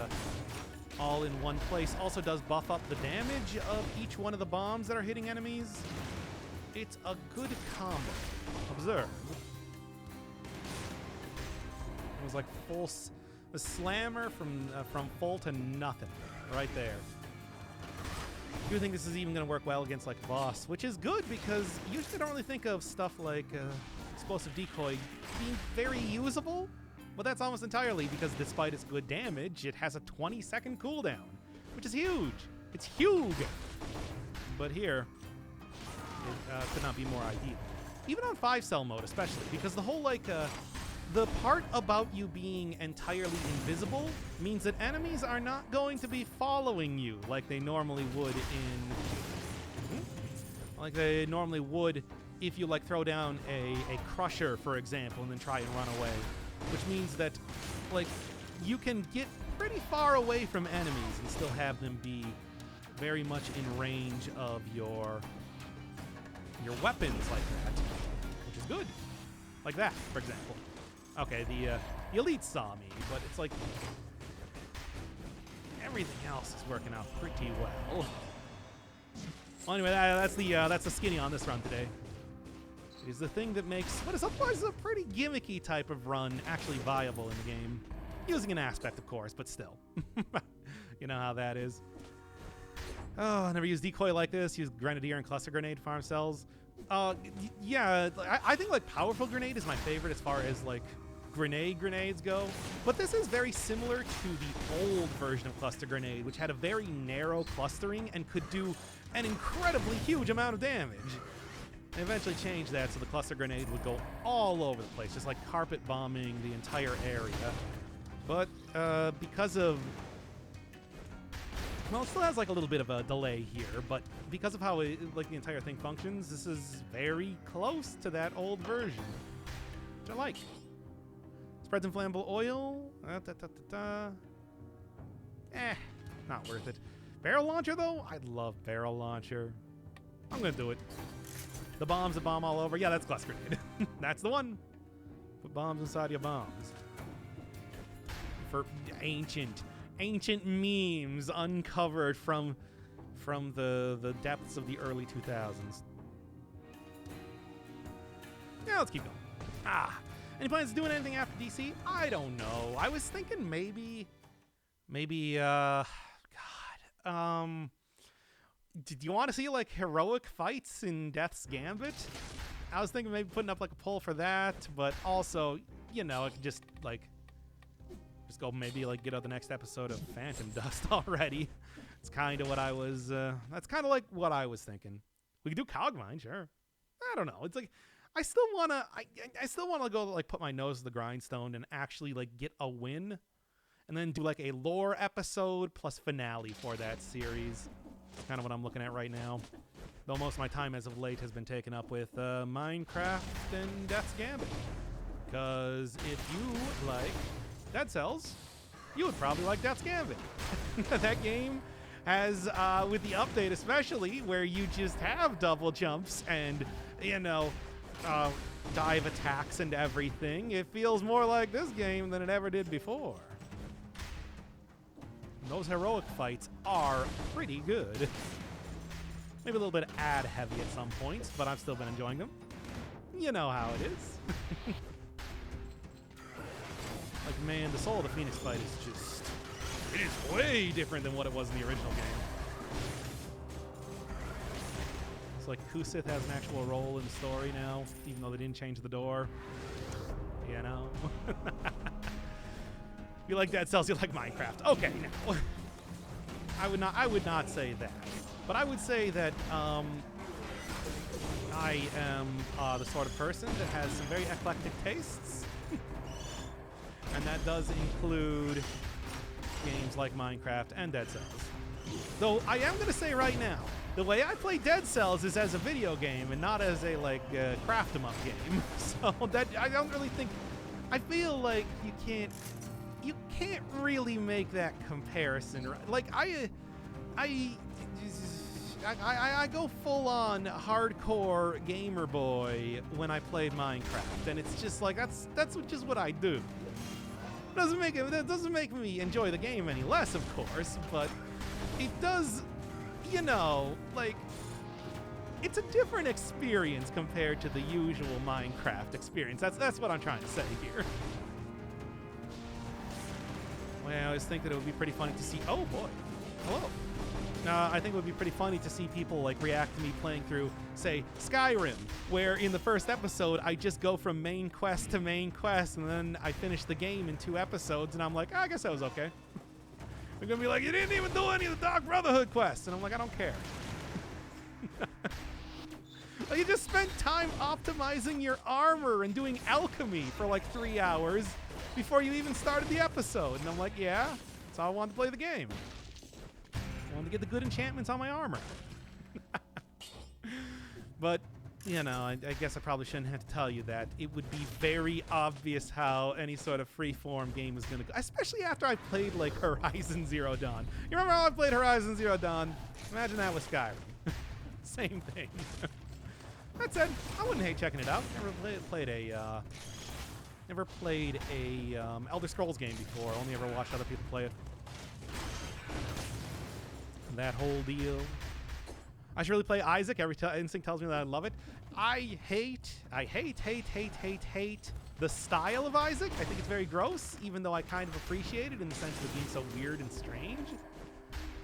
A: all in one place, also does buff up the damage of each one of the bombs that are hitting enemies. It's a good combo. Observe. It was like the slammer from full to nothing right there. I do think this is even going to work well against like a boss, which is good because usually I don't really think of stuff like explosive decoy being very usable, but that's almost entirely because despite its good damage, it has a 20-second cooldown, which is huge. It's huge. But here, it could not be more ideal. Even on 5-cell mode especially, because the whole like the part about you being entirely invisible means that enemies are not going to be following you like they normally would if you like throw down a crusher, for example, and then try and run away. Which means that like you can get pretty far away from enemies and still have them be very much in range of your weapons like that, which is good. Like that, for example. Okay, the elites saw me, but it's like everything else is working out pretty well. Well, anyway, that's the skinny on this run today. It is the thing that makes what is otherwise a pretty gimmicky type of run actually viable in the game. Using an aspect, of course, but still. You know how that is. Oh, I never used decoy like this. Use grenadier and cluster grenade farm cells. Yeah, I think like powerful grenade is my favorite as far as like grenades go. But this is very similar to the old version of cluster grenade, which had a very narrow clustering and could do an incredibly huge amount of damage. They eventually changed that so the cluster grenade would go all over the place, just like carpet bombing the entire area. But because of, well, it still has like a little bit of a delay here, but because of how like the entire thing functions, this is very close to that old version, which I like. Spreads inflammable oil. Not worth it. Barrel launcher though, I love barrel launcher. I'm gonna do it. The bombs that bomb all over. Yeah, that's cluster grenade. That's the one. Put bombs inside your bombs. For ancient memes uncovered from the depths of the early 2000s. Yeah, let's keep going. Any plans to doing anything after DC? I don't know. I was thinking maybe do you want to see like heroic fights in Death's Gambit? I was thinking maybe putting up like a poll for that, but also, you know, I could just go maybe like get out the next episode of Phantom Dust already. It's kind of what I was, that's kind of like what I was thinking. We could do Cogmine, sure. I don't know. It's like, I still want to go like put my nose to the grindstone and actually like get a win and then do like a lore episode plus finale for that series. That's kind of what I'm looking at right now. Though most of my time as of late has been taken up with Minecraft and Death's Gambit. Because if you like Dead Cells, you would probably like Death's Gambit. That game has, with the update especially, where you just have double jumps and, you know, dive attacks and everything, it feels more like this game than it ever did before. Those heroic fights are pretty good. Maybe a little bit ad heavy at some points, but I've still been enjoying them. You know how it is. Like, man, the Soul of the Phoenix fight is just, it is way different than what it was in the original game. It's like Kusith has an actual role in the story now, even though they didn't change the door. You know? You like Dead Cells, you like Minecraft. Okay, now. I would not say that. But I would say that I am the sort of person that has some very eclectic tastes. And that does include games like Minecraft and Dead Cells. Though I am going to say right now, the way I play Dead Cells is as a video game and not as a craft 'em up game. So that I don't really think, I feel like you can't really make that comparison. Like I go full on hardcore gamer boy when I play Minecraft, and it's just like that's just what I do. That doesn't make me enjoy the game any less, of course, but it does, you know, like, it's a different experience compared to the usual Minecraft experience. That's what I'm trying to say here. Well, I always think that it would be pretty funny to see. Oh boy, hello. I think it would be pretty funny to see people like react to me playing through, say, Skyrim, where in the first episode I just go from main quest to main quest, and then I finish the game in 2 episodes, and I'm like, I guess that was okay. They're gonna be like, you didn't even do any of the Dark Brotherhood quests, and I'm like, I don't care. Like, you just spent time optimizing your armor and doing alchemy for like 3 hours before you even started the episode, and I'm like, yeah, that's how I wanted to play the game. I wanted to get the good enchantments on my armor. But you know, I guess I probably shouldn't have to tell you that. It would be very obvious how any sort of freeform game is going to go, especially after I played, like, Horizon Zero Dawn. You remember how I played Horizon Zero Dawn? Imagine that with Skyrim. Same thing. That said, I wouldn't hate checking it out. Never played a Elder Scrolls game before. Only ever watched other people play it. That whole deal. I should really play Isaac. Every instinct tells me that I love it. I hate the style of Isaac. I think it's very gross, even though I kind of appreciate it in the sense of it being so weird and strange.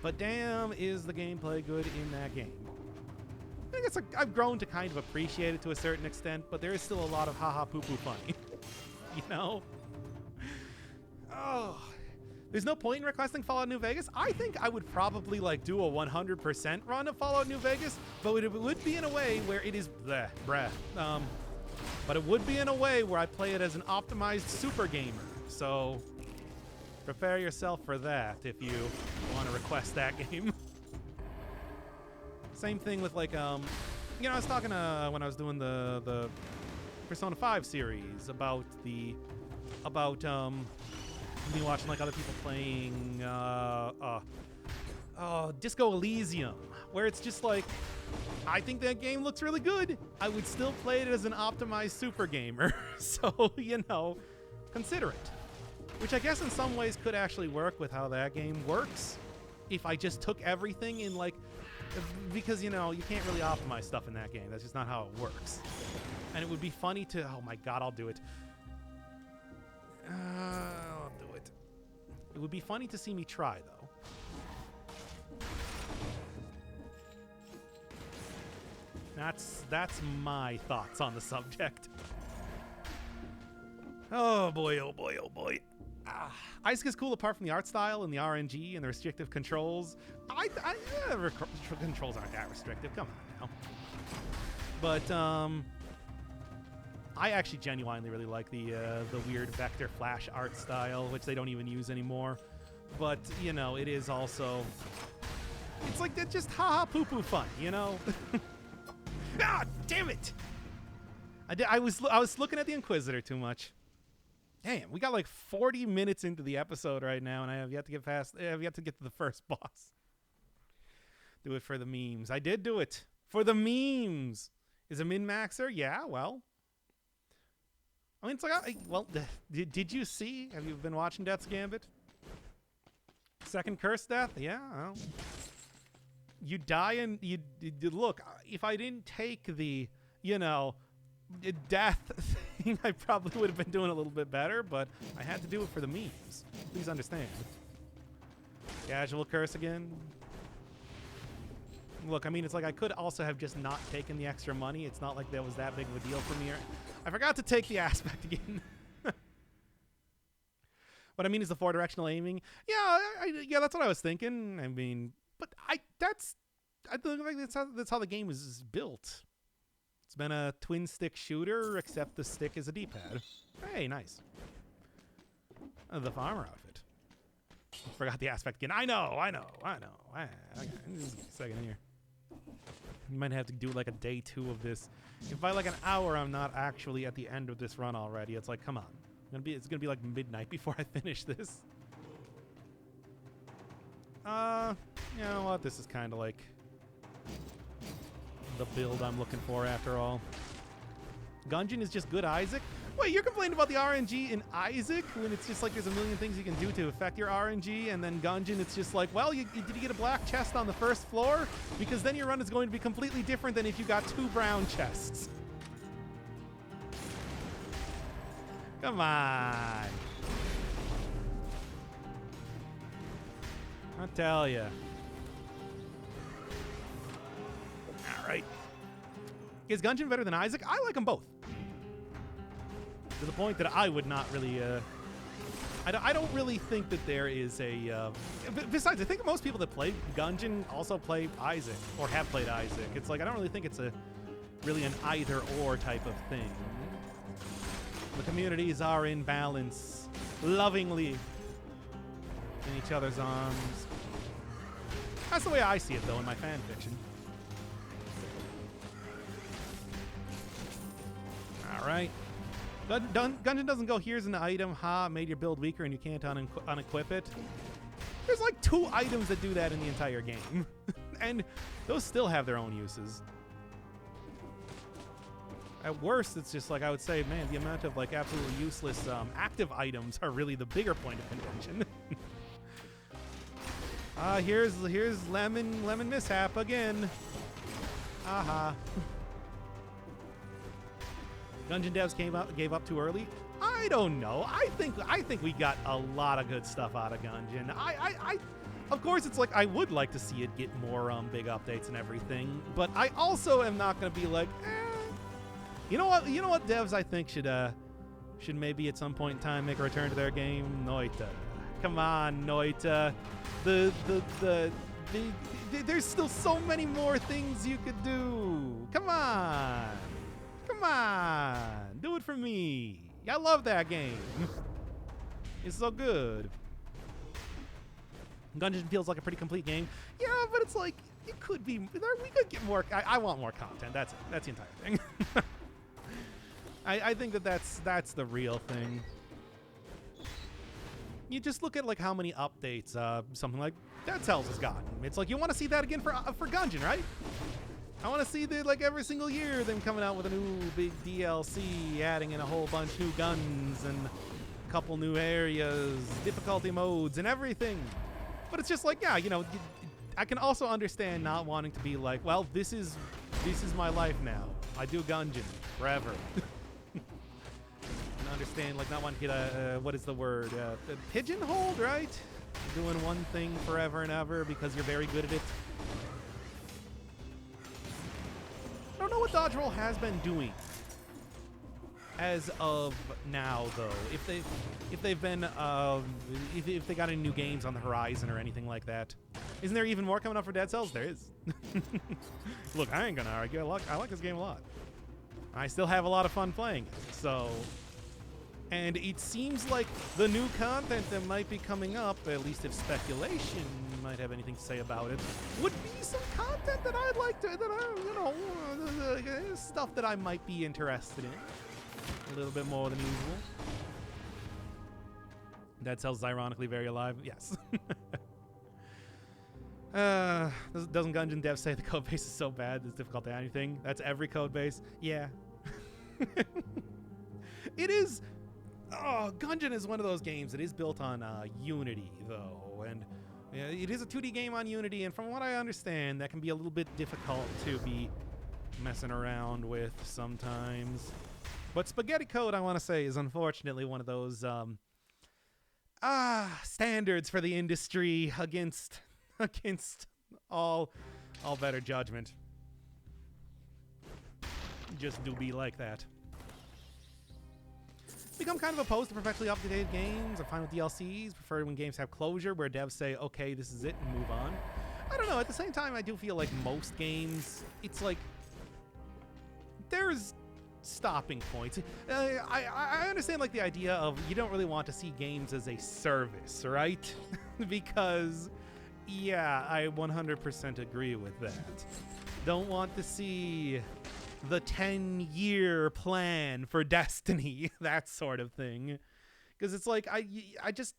A: But damn, is the gameplay good in that game. I guess I've grown to kind of appreciate it to a certain extent, but there is still a lot of haha poo-poo funny. You know? Oh. There's no point in requesting Fallout New Vegas. I think I would probably like do a 100% run of Fallout New Vegas, but it would be in a way where it is but it would be in a way where I play it as an optimized super gamer. So prepare yourself for that if you want to request that game. Same thing with like I was talking when I was doing the Persona 5 series about me watching like other people playing Disco Elysium, where it's just like, I think that game looks really good. I would still play it as an optimized super gamer. So, you know, consider it. Which I guess in some ways could actually work with how that game works. If I just took everything in like, because, you know, you can't really optimize stuff in that game. That's just not how it works. And it would be funny to, oh my God, I'll do it. I'll do it. It would be funny to see me try, though. That's my thoughts on the subject. Oh boy, oh boy, oh boy. Isaac is cool apart from the art style and the RNG and the restrictive controls. Controls aren't that restrictive. Come on now. But I actually genuinely really like the weird vector flash art style, which they don't even use anymore. But you know, it is also, it's like it's just haha poo poo fun, you know. Ah, damn it! I was looking at the Inquisitor too much. Damn, we got like 40 minutes into the episode right now, and I have yet to get to the first boss. Do it for the memes. I did do it for the memes. Is a min-maxer? Yeah, well. I mean, it's like, well, did you see? Have you been watching Death's Gambit? Second curse death? Yeah, well. You die and you look, if I didn't take the, you know, death thing, I probably would have been doing a little bit better, but I had to do it for the memes. Please understand. Casual curse again. Look, I mean, it's like I could also have just not taken the extra money. It's not like that was that big of a deal for me. I forgot to take the aspect again. What I mean is the four-directional aiming. Yeah, yeah, that's what I was thinking. I mean, but I think like that's how the game is built. It's been a twin-stick shooter, except the stick is a D-pad. Hey, nice. The farmer outfit. Forgot the aspect again. I know. Okay, just a second here. You might have to do like a day 2 of this. If by like an hour I'm not actually at the end of this run already, it's like, come on. It's gonna be like midnight before I finish this. You know what? This is kind of like the build I'm looking for after all. Gungeon is just good Isaac? Wait, you're complaining about the RNG in Isaac when it's just like there's a million things you can do to affect your RNG, and then Gungeon, it's just like, well, did you get a black chest on the first floor? Because then your run is going to be completely different than if you got 2 brown chests. Come on. I'll tell ya. All right. Is Gungeon better than Isaac? I like them both. To the point that I would not really, I don't really think that there is a, besides, I think most people that play Gungeon also play Isaac, or have played Isaac. It's like, I don't really think it's really an either-or type of thing. The communities are in balance, lovingly in each other's arms. That's the way I see it, though, in my fan fiction. right? Gungeon doesn't go, here's an item, made your build weaker and you can't unequip it. There's like 2 items that do that in the entire game. And those still have their own uses. At worst, it's just like, I would say, man, the amount of like absolutely useless active items are really the bigger point of contention. Here's lemon mishap again. Aha. Gungeon devs gave up too early. I don't know. I think we got a lot of good stuff out of Gungeon. Of course, it's like I would like to see it get more big updates and everything, but I also am not going to be like, You know what devs I think should maybe at some point in time make a return to their game? Noita. Come on, Noita. There's still so many more things you could do. Come on. Come on. Do it for me. I love that game. It's so good. Gungeon feels like a pretty complete game. Yeah, but it's like, it could be, we could get more, I want more content. That's it. That's the entire thing. I think that's the real thing. You just look at like how many updates something like Dead Cells has gotten. It's like you want to see that again for Gungeon, right? I want to see that like every single year them coming out with a new big DLC, adding in a whole bunch new guns and a couple new areas, difficulty modes, and everything. But it's just like, yeah, you know, I can also understand not wanting to be like, well, this is my life now. I do Gungeon forever. Understand, like, not wanting to get a what is the word? A pigeonholed, right? Doing one thing forever and ever because you're very good at it. I don't know what Dodge Roll has been doing as of now, though. If they've been if they got any new games on the horizon or anything like that. Isn't there even more coming up for Dead Cells? There is. Look, I ain't gonna argue. I like this game a lot. I still have a lot of fun playing it. So. And it seems like the new content that might be coming up, at least if speculation might have anything to say about it, would be some content that I'd like to, stuff that I might be interested in. A little bit more than usual. Dead Cells is ironically very alive. Yes. Doesn't Gungeon Dev say the code base is so bad it's difficult to add anything? That's every code base? Yeah. It is. Oh, Gungeon is one of those games that is built on Unity, though, and it is a 2D game on Unity, and from what I understand, that can be a little bit difficult to be messing around with sometimes. But Spaghetti Code, I want to say, is unfortunately one of those standards for the industry against all better judgment. Just do be like that. Become kind of opposed to perfectly updated games. I'm fine with DLCs. Prefer when games have closure, where devs say, okay, this is it, and move on. I don't know. At the same time, I do feel like most games, it's like there's stopping points. I understand like the idea of you don't really want to see games as a service, right? Because, yeah, I 100% agree with that. Don't want to see the 10-year plan for Destiny, that sort of thing. Because it's like, it's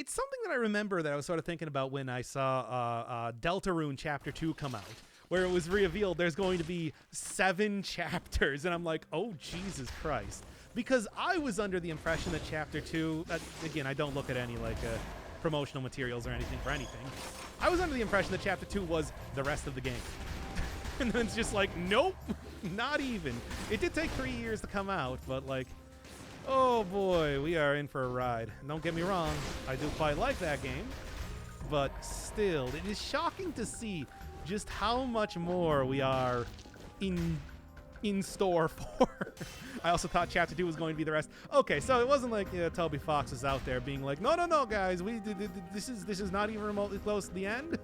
A: something that I remember that I was sort of thinking about when I saw Deltarune Chapter 2 come out, where it was revealed there's going to be 7 chapters, and I'm like, oh, Jesus Christ. Because I was under the impression that Chapter 2, again, I don't look at any, like, promotional materials or anything for anything. I was under the impression that Chapter 2 was the rest of the game. And then it's just like, nope, not even. It did take 3 years to come out, but like, oh boy, we are in for a ride. And don't get me wrong, I do quite like that game, but still, it is shocking to see just how much more we are in store for. I also thought Chapter 2 was going to be the rest. Okay, so it wasn't like Toby Fox was out there being like, no, guys, this is not even remotely close to the end.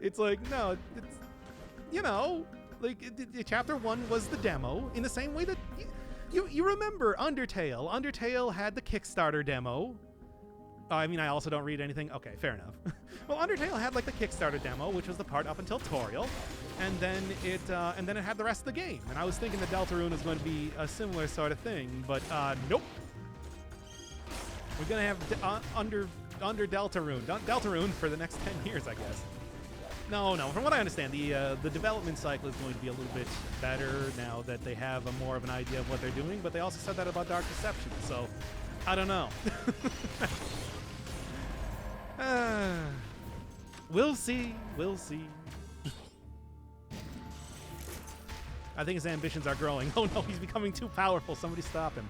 A: It's like, no, it's, like Chapter 1 was the demo in the same way that you remember Undertale. Undertale had the Kickstarter demo, Oh, I mean, I also don't read anything? Okay, fair enough. Well, Undertale had like the Kickstarter demo, which was the part up until Toriel, and then it had the rest of the game. And I was thinking the Deltarune was going to be a similar sort of thing, but nope. We're gonna have under Deltarune for the next 10 years, I guess. No. From what I understand, the development cycle is going to be a little bit better now that they have a more of an idea of what they're doing. But they also said that about Dark Deception, so I don't know. We'll see. I think his ambitions are growing. Oh no, he's becoming too powerful. Somebody stop him.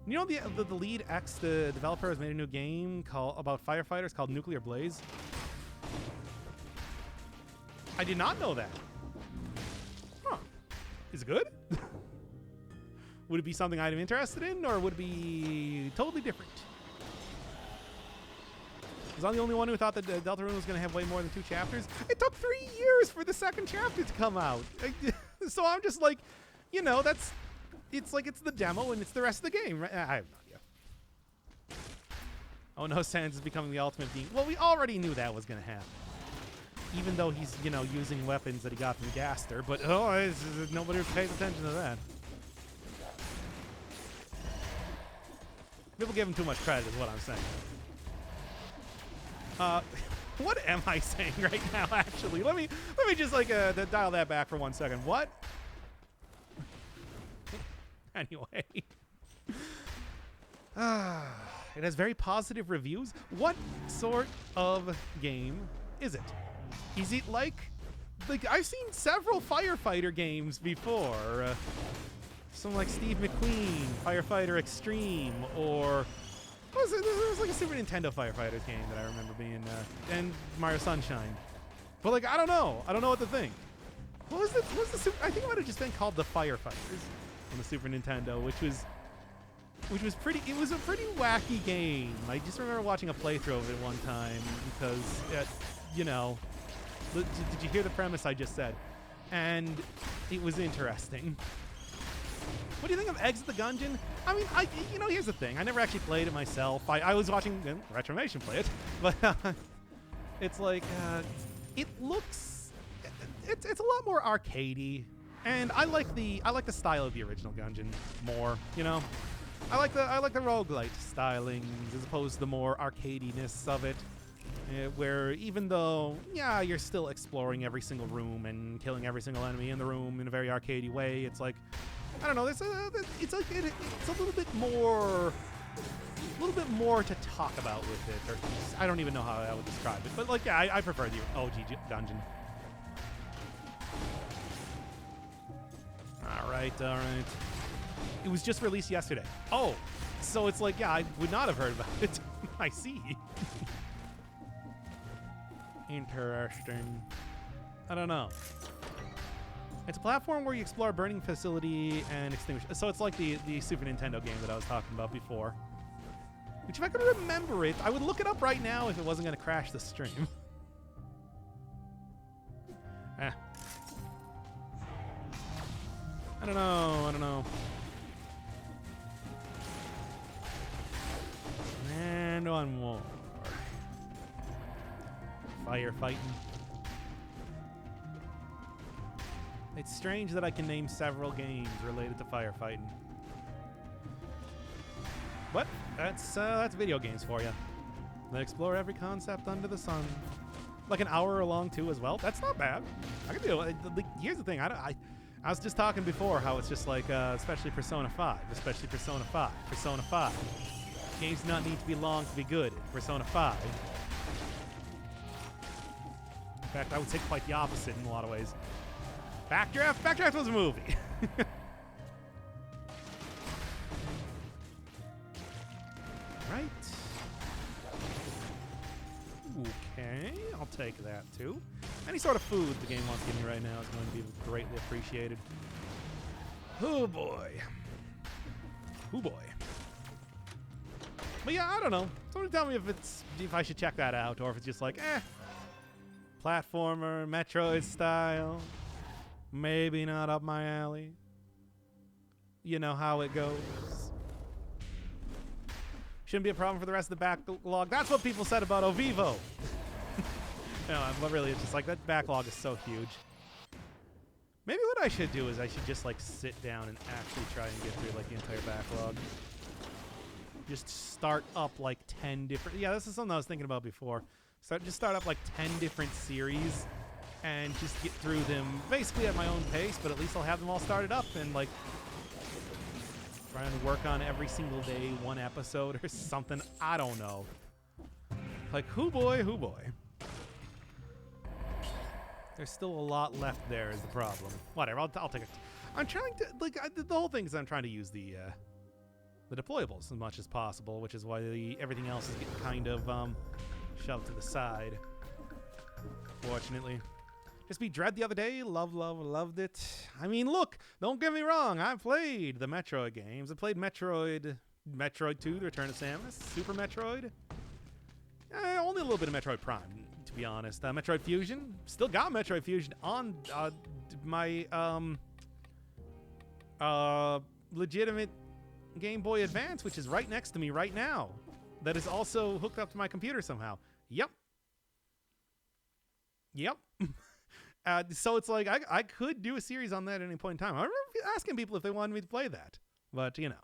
A: You know the lead the developer has made a new game about firefighters called Nuclear Blaze? I did not know that. Huh. Is it good? Would it be something I'm interested in, or would it be totally different? Was I the only one who thought that Deltarune was going to have way more than 2 chapters? It took 3 years for the second chapter to come out. So I'm just like, you know, it's like it's the demo and it's the rest of the game. Right? I have no idea. Oh no, Sans is becoming the ultimate being. Well, we already knew that was going to happen. Even though he's, you know, using weapons that he got from Gaster. But, nobody pays attention to that. People give him too much credit is what I'm saying. What am I saying right now, actually? Let me just, like, dial that back for 1 second. What? Anyway. It has very positive reviews. What sort of game is it? Is it like I've seen several firefighter games before. Something like Steve McQueen, Firefighter Extreme, or there was like a Super Nintendo Firefighters game that I remember being, and Mario Sunshine. But like, I don't know what to think. What was the Super? I think it might have just been called the Firefighters on the Super Nintendo, which was pretty. It was a pretty wacky game. I just remember watching a playthrough of it one time because, you know, did you hear the premise I just said? And it was interesting. What do you think of Exit the Gungeon? I mean, here's the thing. I never actually played it myself. I was watching Retromation play it, but it's like it looks. It's a lot more arcadey, and I like the style of the original Gungeon more. You know, I like the roguelite stylings as opposed to the more arcadiness of it. Where even though, yeah, you're still exploring every single room and killing every single enemy in the room in a very arcadey way, it's like, I don't know. It's a little bit more to talk about with it. Or I don't even know how I would describe it. But like, yeah, I prefer the OG Gungeon. All right. It was just released yesterday. Oh, so it's like, yeah, I would not have heard about it. I see. Interesting. I don't know. It's a platform where you explore a burning facility and extinguish. So it's like the Super Nintendo game that I was talking about before. Which, if I could remember it, I would look it up right now if it wasn't going to crash the stream. I don't know. And one more. Firefighting. It's strange that I can name several games related to firefighting. But that's video games for you. They explore every concept under the sun. Like an hour long too as well. That's not bad. I can do it. Here's the thing. I was just talking before how it's just like, especially Persona 5. Persona 5. Games do not need to be long to be good. Persona 5. In fact, I would say quite the opposite in a lot of ways. Backdraft? Backdraft was a movie. Right. Okay, I'll take that too. Any sort of food the game wants to give me right now is going to be greatly appreciated. Oh boy. Oh boy. But yeah, I don't know. Somebody tell me if I should check that out, or if it's just like, platformer, Metroid style. Maybe not up my alley. You know how it goes. Shouldn't be a problem for the rest of the backlog. That's what people said about Ovivo. No, but really, it's just like that backlog is so huge. Maybe what I should do is I should just like sit down and actually try and get through like the entire backlog. Just start up like 10 different. Yeah, this is something I was thinking about before. Just start up like 10 different series and just get through them basically at my own pace, but at least I'll have them all started up and like try and work on every single day one episode or something. I don't know. Like, hoo boy, hoo boy. There's still a lot left there is the problem. Whatever, I'll take it. I'm trying to, like, the whole thing is I'm trying to use the deployables as much as possible, which is why everything else is getting kind of shoved to the side, fortunately. Just beat Dread the other day. Loved it. I mean, look, don't get me wrong. I've played the Metroid games. I played Metroid 2, The Return of Samus, Super Metroid. Only a little bit of Metroid Prime, to be honest. Metroid Fusion. Still got Metroid Fusion on my legitimate Game Boy Advance, which is right next to me right now. That is also hooked up to my computer somehow. Yep. So it's like I could do a series on that at any point in time. I remember asking people if they wanted me to play that, but you know.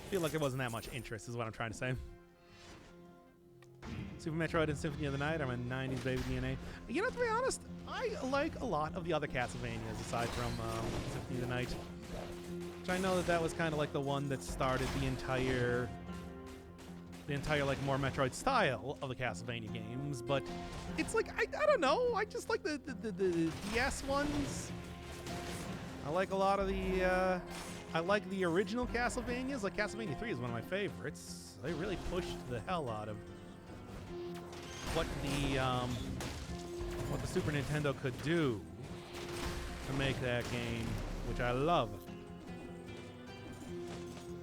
A: Feel like there wasn't that much interest is what I'm trying to say. Super Metroid and Symphony of the Night are my 90s baby DNA. You know, to be honest, I like a lot of the other Castlevanias aside from Symphony of the Night. Which I know that was kind of like the one that started the entire like more Metroid style of the Castlevania games, but it's like I don't know, I just like the DS ones. I like a lot of the I like the original Castlevanias. Like Castlevania 3 is one of my favorites. They really pushed the hell out of what the Super Nintendo could do to make that game, which I love.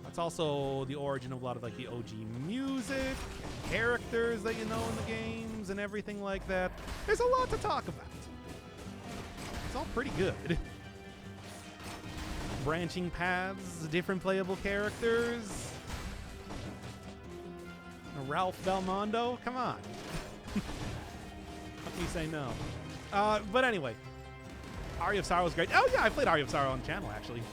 A: That's also the origin of a lot of like the OG music, characters that you know in the games, and everything like that. There's a lot to talk about. It's all pretty good. Branching paths, different playable characters. Ralph Belmondo, come on. How can you say no? But anyway, Aria of Sorrow was great. Oh yeah, I played Aria of Sorrow on the channel actually.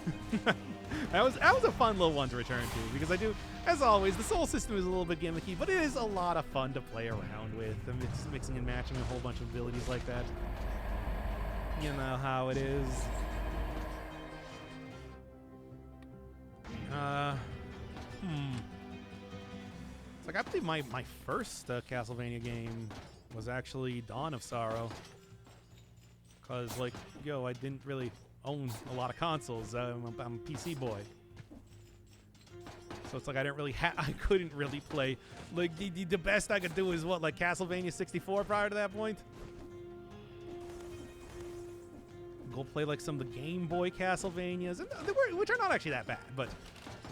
A: that was a fun little one to return to because I do, as always, the Soul system is a little bit gimmicky, but it is a lot of fun to play around with. And it's mixing and matching a whole bunch of abilities like that. You know how it is. It's like I believe my first Castlevania game was actually Dawn of Sorrow. Cause like, I didn't really own a lot of consoles. I'm a PC boy. So it's like I couldn't really play. Like the best I could do is what, like Castlevania 64 prior to that point? Go play like some of the Game Boy Castlevanias, and which are not actually that bad, but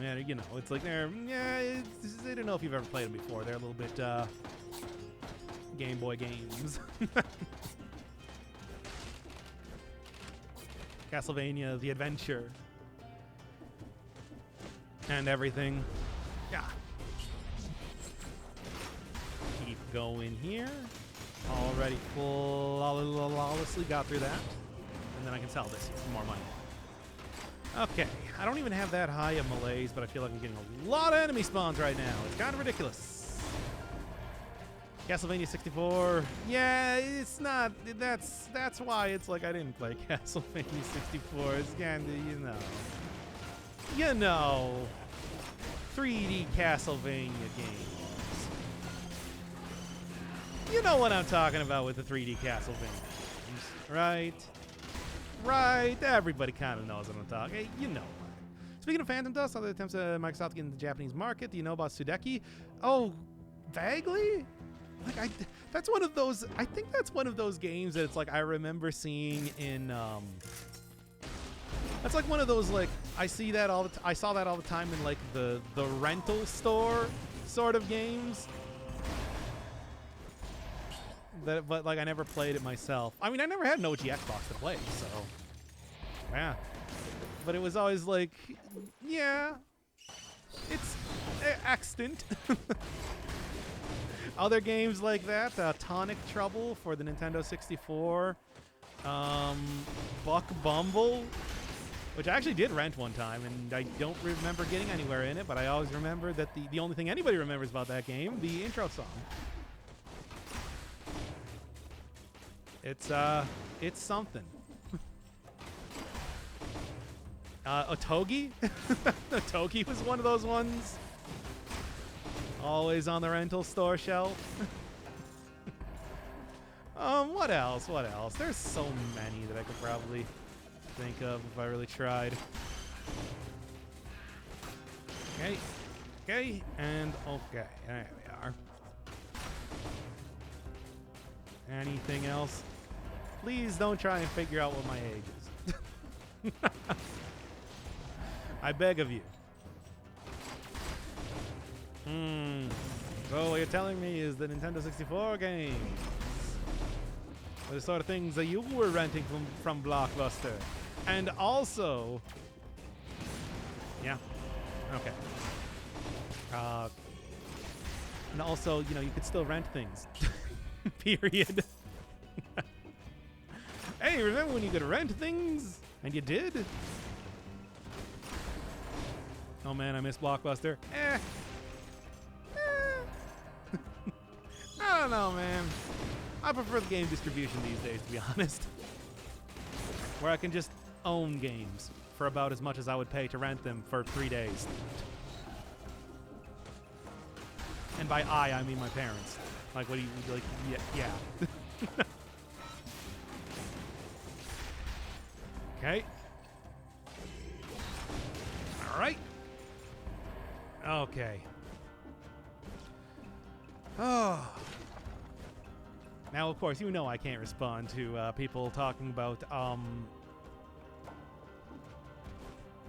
A: yeah, you know, it's like I don't know if you've ever played them before. They're a little bit Game Boy games. Castlevania, The Adventure, and everything. Yeah. Keep going here. Already flawlessly got through that. And then I can sell this for more money. Okay, I don't even have that high of malaise, but I feel like I'm getting a lot of enemy spawns right now. It's kind of ridiculous. Castlevania 64. Yeah, it's not. That's why it's like I didn't play Castlevania 64. It's kind of, you know, 3D Castlevania games. You know what I'm talking about with the 3D Castlevania games, right? Right, everybody kind of knows what I'm talking. Hey, you know. Speaking of Phantom Dust, other attempts at Microsoft to get into the Japanese market. Do you know about Sudeki? Oh, vaguely. Like that's one of those. I think that's one of those games that it's like I remember seeing in. That's like one of those like I see that all the I saw that all the time in like the rental store sort of games. but like I never played it myself. I mean, I never had an OG Xbox to play, so yeah. But it was always like, yeah, it's extant. Other games like that, Tonic Trouble for the Nintendo 64, Buck Bumble, which I actually did rent one time, and I don't remember getting anywhere in it, but I always remember that the only thing anybody remembers about that game, the intro song. It's something. Otogi? Otogi was one of those ones. Always on the rental store shelf. What else? What else? There's so many that I could probably think of if I really tried. Okay. Okay, and okay. There we are. Anything else? Please don't try and figure out what my age is. I beg of you. So what you're telling me is the Nintendo 64 games are the sort of things that you were renting from Blockbuster. And also... Yeah. Okay. And also, you know, you could still rent things. Period. Hey, remember when you could rent things? And you did? Oh man, I miss Blockbuster. I don't know, man. I prefer the game distribution these days, to be honest. Where I can just own games for about as much as I would pay to rent them for 3 days. And by I mean my parents. Like, what do you, like, yeah. Okay. All right. Okay. Oh. Now, of course, you know I can't respond to people talking about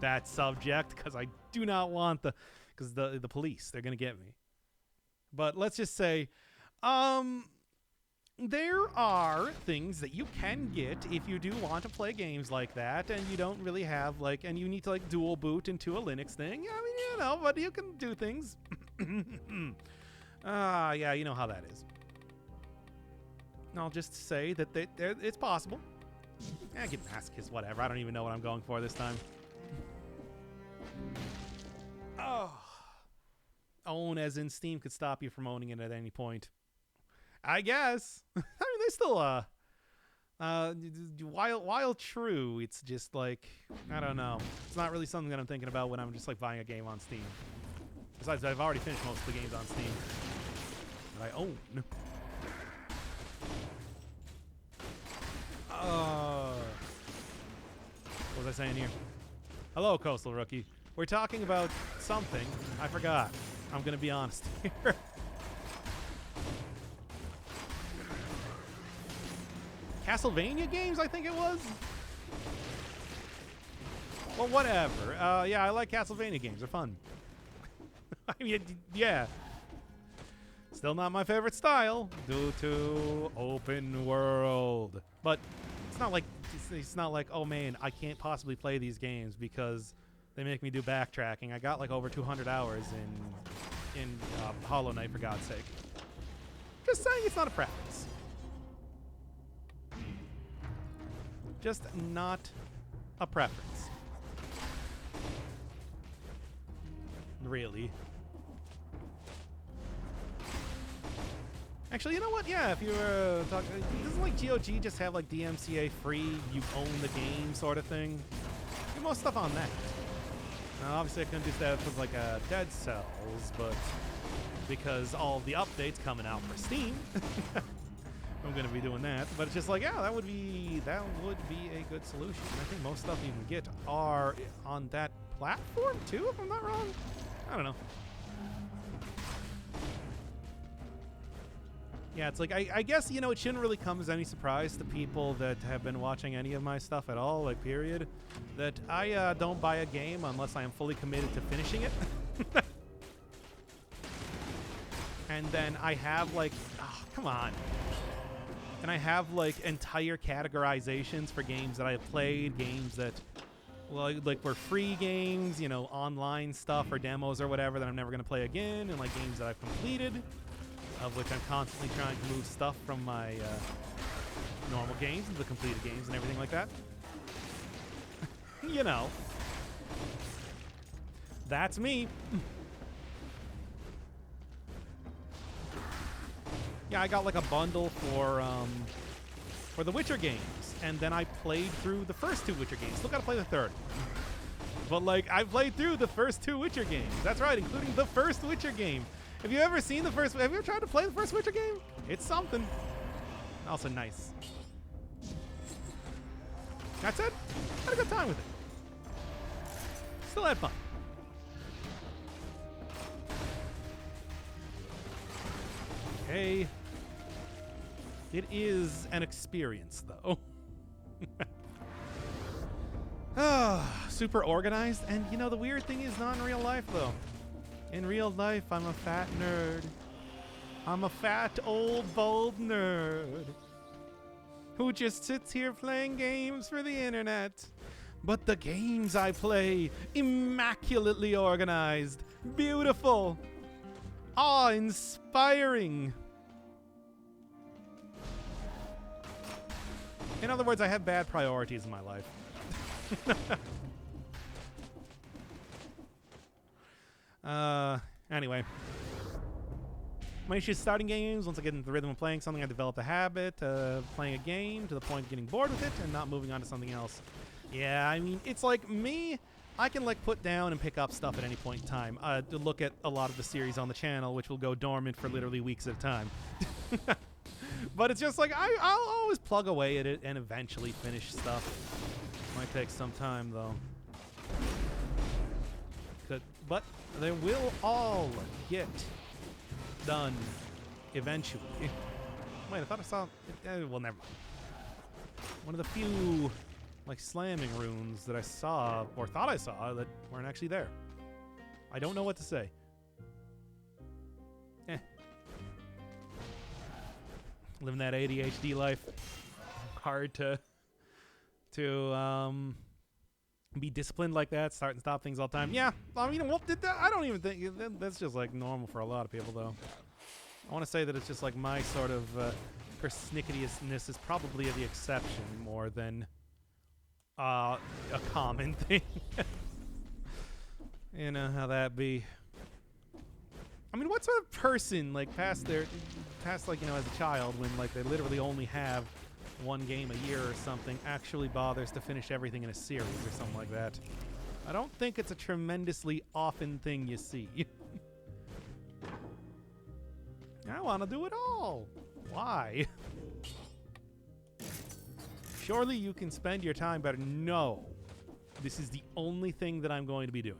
A: that subject because I do not want because the police, they're gonna get me. But let's just say, there are things that you can get if you do want to play games like that, and you don't really have and you need to dual boot into a Linux thing. I mean, you know, but you can do things. Yeah, you know how that is. I'll just say that it's possible. I can ask his whatever. I don't even know what I'm going for this time. Oh. Own as in Steam could stop you from owning it at any point. I guess. I mean, there's still while true, it's just like, I don't know. It's not really something that I'm thinking about when I'm just buying a game on Steam. Besides, I've already finished most of the games on Steam that I own. What was I saying here? Hello, Coastal Rookie. We're talking about something. I forgot. I'm going to be honest here. Castlevania games, I think it was? Well, whatever. Yeah, I like Castlevania games. They're fun. I mean, yeah. Still not my favorite style due to open world. But it's not like, oh man, I can't possibly play these games because they make me do backtracking. I got over 200 hours in Hollow Knight, for God's sake. Just saying, it's not a preference. Just not a preference. Really. Actually, you know what? Yeah, if you were talking, doesn't GOG just have DMCA free, you own the game sort of thing? Do most stuff on that. Now, obviously, I couldn't do that with Dead Cells, but because all the updates coming out for Steam, I'm gonna be doing that. But it's just yeah, that would be a good solution. I think most stuff you can get are on that platform too, if I'm not wrong. I don't know. Yeah, it's I guess, you know, it shouldn't really come as any surprise to people that have been watching any of my stuff at all, period, that I don't buy a game unless I am fully committed to finishing it. And then I have oh, come on. and I have like entire categorizations for games that I've played, games that like were free games, you know, online stuff or demos or whatever that I'm never going to play again, and like games that I've completed, of which I'm constantly trying to move stuff from my normal games into the completed games and everything like that. You know. That's me. Yeah, I got like a bundle for the Witcher games, and then I played through the first 2 Witcher games. Still gotta play the third. But like, I played through the first 2 Witcher games. That's right, including the first Witcher game. Have you ever seen the first? Have you ever tried to play the first Witcher game? It's something. Also nice. That's it. Had a good time with it. Still had fun. Okay. It is an experience, though. Super organized. And, you know, the weird thing is not in real life, though. In real life, I'm a fat nerd. I'm a fat, old, bald nerd who just sits here playing games for the internet. But the games I play, immaculately organized, beautiful, awe-inspiring. In other words, I have bad priorities in my life. Anyway. My issue is starting games. Once I get into the rhythm of playing something, I develop a habit of playing a game to the point of getting bored with it and not moving on to something else. Yeah, I mean, it's like me. I can like put down and pick up stuff at any point in time. To look at a lot of the series on the channel, which will go dormant for literally weeks at a time. But it's just like I'll always plug away at it and eventually finish stuff. Might take some time though. But they will all get done eventually. Wait, I thought I saw. Well, never mind. One of the few like slamming runes that I saw or thought I saw that weren't actually there. I don't know what to say. Living that ADHD life. Hard to be disciplined like that, start and stop things all the time. Yeah, I mean, well, I don't even think that's just like normal for a lot of people, though. I want to say that it's just like my sort of persnicketiousness is probably the exception more than a common thing. You know how that be. I mean, what sort of person, like, past like, you know, as a child, when, like, they literally only have one game a year or something, actually bothers to finish everything in a series or something like that? I don't think it's a tremendously often thing you see. I want to do it all. Why? Surely you can spend your time better. No. This is the only thing that I'm going to be doing.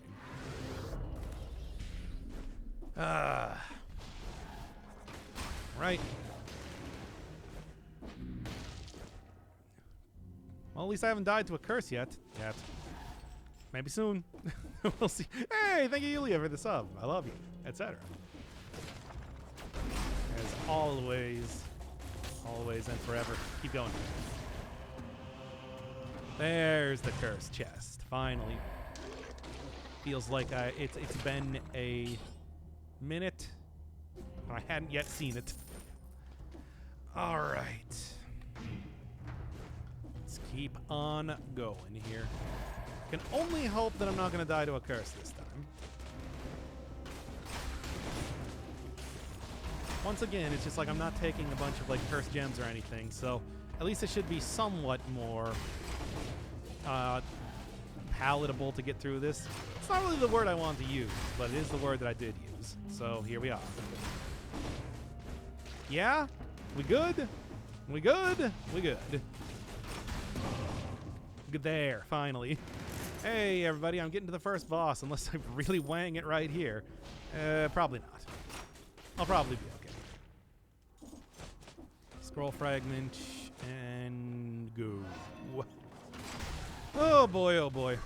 A: Right. Well, at least I haven't died to a curse yet. Maybe soon. We'll see. Hey, thank you, Yulia, for the sub. I love you, etc. As always and forever. Keep going. There's the curse chest. Finally. Feels like it's been a minute. I hadn't yet seen it. All right. Let's keep on going here. Can only hope that I'm not going to die to a curse this time. Once again, it's just like I'm not taking a bunch of like cursed gems or anything, so at least it should be somewhat more palatable to get through this. It's not really the word I want to use, but it is the word that I did use. So here we are. Yeah? We good? We good? We good. Good there, finally. Hey, everybody, I'm getting to the first boss, unless I really wang it right here. Probably not. I'll probably be okay. Scroll fragment, and go. Oh boy, oh boy.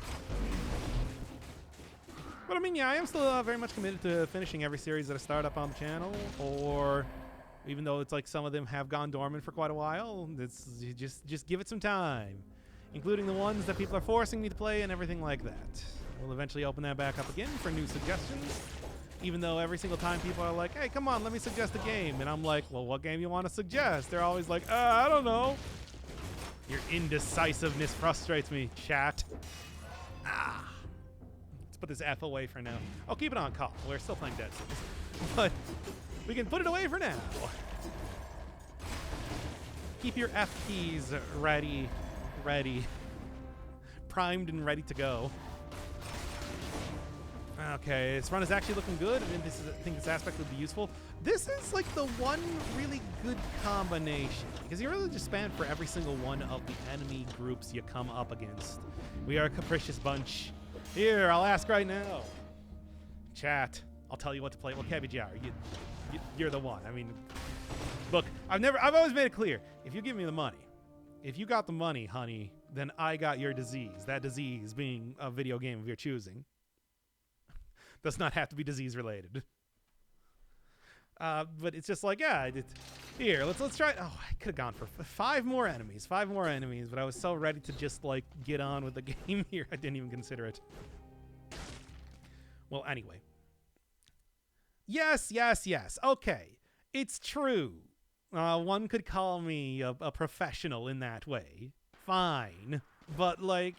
A: But I mean, yeah, I am still very much committed to finishing every series that I start up on the channel, or Even though it's like some of them have gone dormant for quite a while, you just give it some time, including the ones that people are forcing me to play and everything like that. We'll eventually open that back up again for new suggestions, even though every single time people are like, hey, come on, let me suggest a game. And I'm like, well, what game you want to suggest? They're always like, I don't know. Your indecisiveness frustrates me, chat. Let's put this F away for now. I'll keep it on call. We're still playing Dead Cells. But we can put it away for now. Keep your F keys ready. Primed and ready to go. Okay, this run is actually looking good. I think this aspect would be useful. This is like the one really good combination, because you really just spam for every single one of the enemy groups you come up against. We are a capricious bunch. Here, I'll ask right now. Chat, I'll tell you what to play. Well, KBGR, you're the one. I mean, look, I've always made it clear. If you give me the money, if you got the money, honey, then I got your disease. That disease being a video game of your choosing. Does not have to be disease related. But it's just like, yeah, here, let's try. Oh, I could have gone for 5 more enemies, but I was so ready to just like get on with the game here, I didn't even consider it. Well, anyway. Yes. Okay, it's true. One could call me a professional in that way. Fine, but like,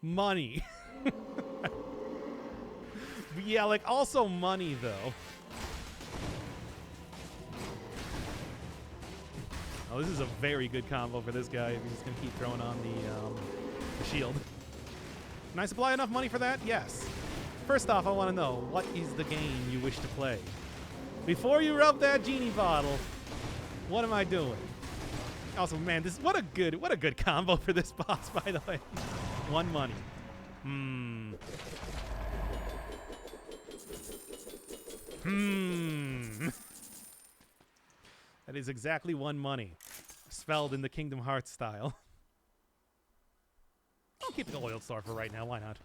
A: money. Yeah, like also money though. Oh, this is a very good combo for this guy if he's just gonna keep throwing on the shield. Can I supply enough money for that? Yes. First off, I want to know, what is the game you wish to play? Before you rub that genie bottle, what am I doing? Also, man, what a good combo for this boss, by the way. 1 money. That is exactly 1 money. Spelled in the Kingdom Hearts style. I'll keep the oil store for right now. Why not?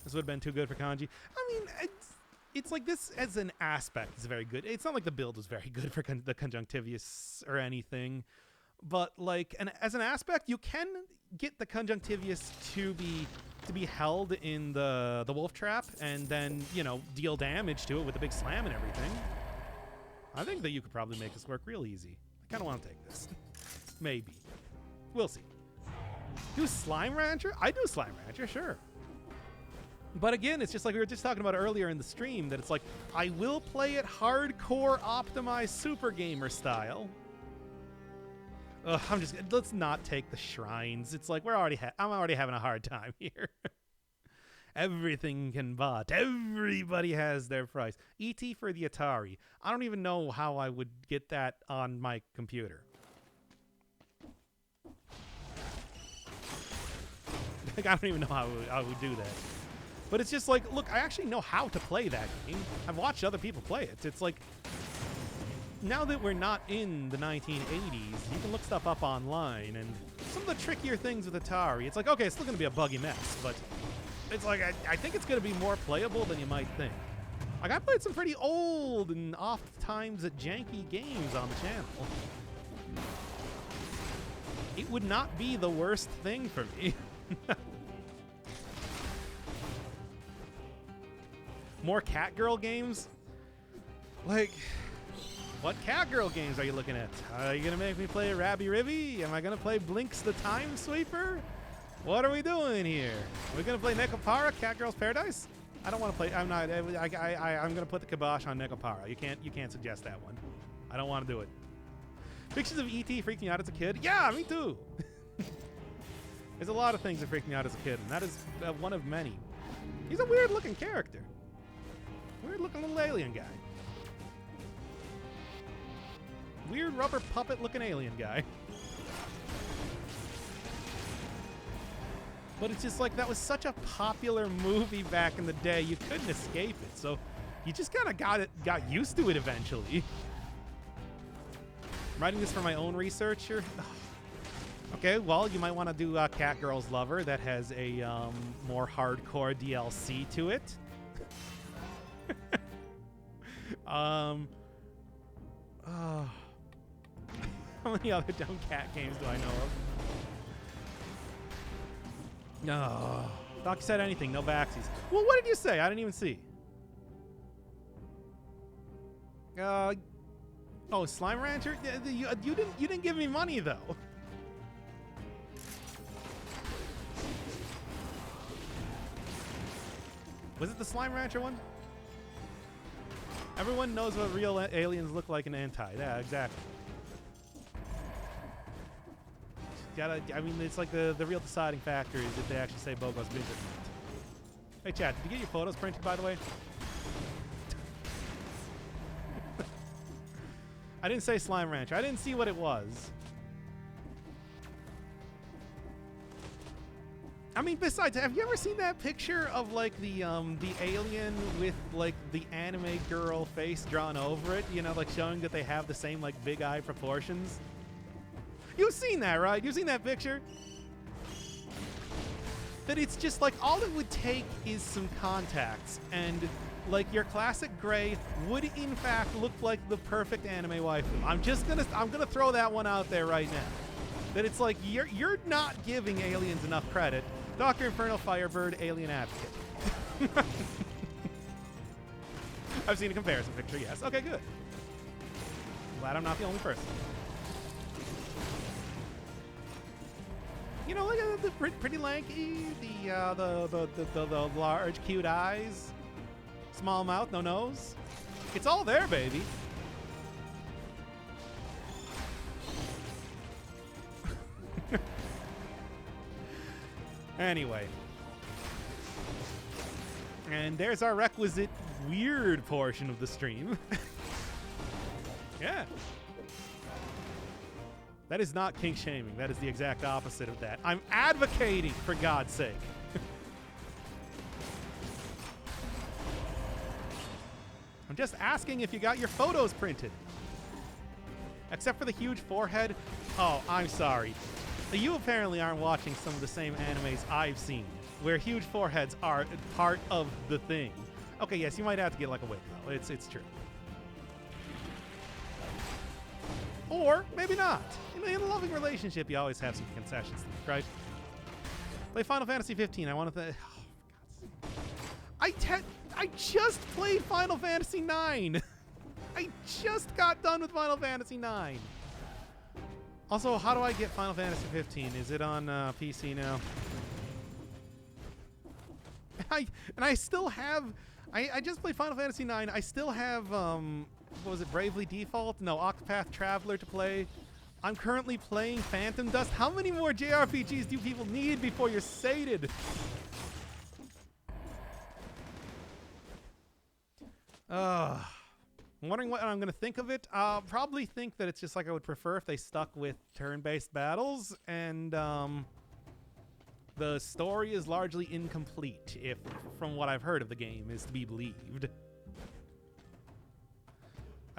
A: This would have been too good for kanji. I mean, it's like this as an aspect is very good. It's not like the build was very good for the conjunctivius or anything. But like, as an aspect, you can get the conjunctivius to be held in the wolf trap and then, you know, deal damage to it with a big slam and everything. I think that you could probably make this work real easy. I kind of want to take this. Maybe. We'll see. Do Slime Rancher? I do Slime Rancher, sure. But again, it's just like we were just talking about earlier in the stream, that it's like, I will play it hardcore optimized super gamer style. Ugh, let's not take the shrines. It's like I'm already having a hard time here. Everything can bot. Everybody has their price. E.T. for the Atari. I don't even know how I would get that on my computer. Like, I don't even know how I would do that. But it's just like, look, I actually know how to play that game. I've watched other people play it. It's like, now that we're not in the 1980s, you can look stuff up online, and some of the trickier things with Atari, it's like, okay, it's still going to be a buggy mess, but it's like, I think it's going to be more playable than you might think. Like, I played some pretty old and oft-times janky games on the channel. It would not be the worst thing for me. More Catgirl games? Like, what Catgirl games are you looking at? Are you gonna make me play Rabby Ribby? Am I gonna play Blinks the Time Sweeper? What are we doing here? Are we gonna play Nekopara, Catgirl's Paradise? I don't want to play. I'm not. I'm gonna put the kibosh on Nekopara. You can't suggest that one. I don't want to do it. Pictures of E.T. freaked me out as a kid. Yeah, me too. There's a lot of things that freaked me out as a kid, and that is one of many. He's a weird-looking character. Weird-looking little alien guy. Weird rubber puppet-looking alien guy. But it's just like, that was such a popular movie back in the day, you couldn't escape it. So you just kind of got used to it eventually. I'm writing this for my own research here. Okay, well, you might want to do Cat Girl's Lover. That has a more hardcore DLC to it. How many other dumb cat games do I know of? No. Doc said anything, no backsies. Well, what did you say? I didn't even see. Oh, Slime Rancher? You didn't give me money though. Was it the Slime Rancher one? Everyone knows what real aliens look like in Anti. Yeah, exactly. I mean, it's like the real deciding factor is if they actually say Bogo's bigger. Hey, chat, did you get your photos printed, by the way? I didn't say Slime Rancher. I didn't see what it was. I mean, besides, have you ever seen that picture of like the alien with like the anime girl face drawn over it? You know, like showing that they have the same like big eye proportions. You've seen that, right? You've seen that picture? That it's just like all it would take is some contacts, and like your classic gray would in fact look like the perfect anime waifu. I'm gonna throw that one out there right now. That it's like you're not giving aliens enough credit. Dr. Inferno Firebird, alien advocate. I've seen a comparison picture, yes. Okay, good. Glad I'm not the only person. You know, look at the pretty lanky, the large, cute eyes, small mouth, no nose. It's all there, baby. Anyway. And there's our requisite weird portion of the stream. Yeah. That is not kink shaming. That is the exact opposite of that. I'm advocating, for God's sake. I'm just asking if you got your photos printed. Except for the huge forehead. Oh, I'm sorry. You apparently aren't watching some of the same animes I've seen, where huge foreheads are part of the thing. Okay, yes, you might have to get like a wig, though. It's true. Or maybe not. You know, in a loving relationship, you always have some concessions, right? Play Final Fantasy 15. I want to. Oh, I just played Final Fantasy 9. I just got done with Final Fantasy 9. Also, how do I get Final Fantasy 15? Is it on PC now? I still have. I just played Final Fantasy 9. I still have. What was it, Bravely Default? No, Octopath Traveler to play. I'm currently playing Phantom Dust. How many more JRPGs do people need before you're sated? I'm wondering what I'm going to think of it. Probably think that it's just like I would prefer if they stuck with turn-based battles, and the story is largely incomplete, if from what I've heard of the game is to be believed.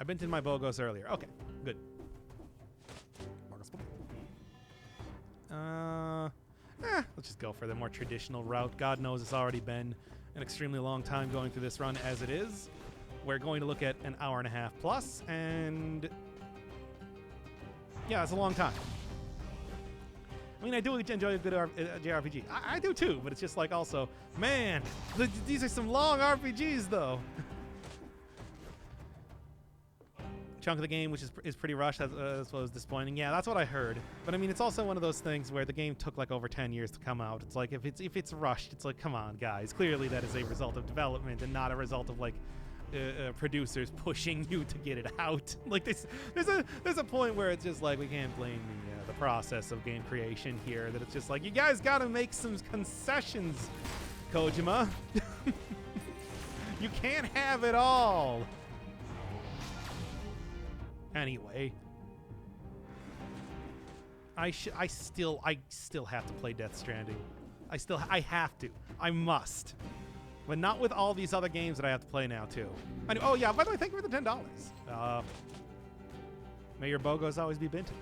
A: I minted my Bogos earlier. Okay, good. Let's just go for the more traditional route. God knows it's already been an extremely long time going through this run as it is. We're going to look at an hour and a half plus, and yeah, it's a long time. I mean, I do enjoy a good JRPG. I do too, but it's just like also, man, these are some long RPGs though. Chunk of the game, which is pretty rushed, as well as disappointing. Yeah, that's what I heard. But I mean, it's also one of those things where the game took like over 10 years to come out. It's like if it's rushed, it's like, come on, guys. Clearly, that is a result of development and not a result of like producers pushing you to get it out. Like there's a point where it's just like we can't blame the process of game creation here. That it's just like you guys got to make some concessions, Kojima. You can't have it all. Anyway, I still have to play Death Stranding. I have to. I must. But not with all these other games that I have to play now too. Oh yeah, by the way, thank you for the $10. May your Bogos always be Binton.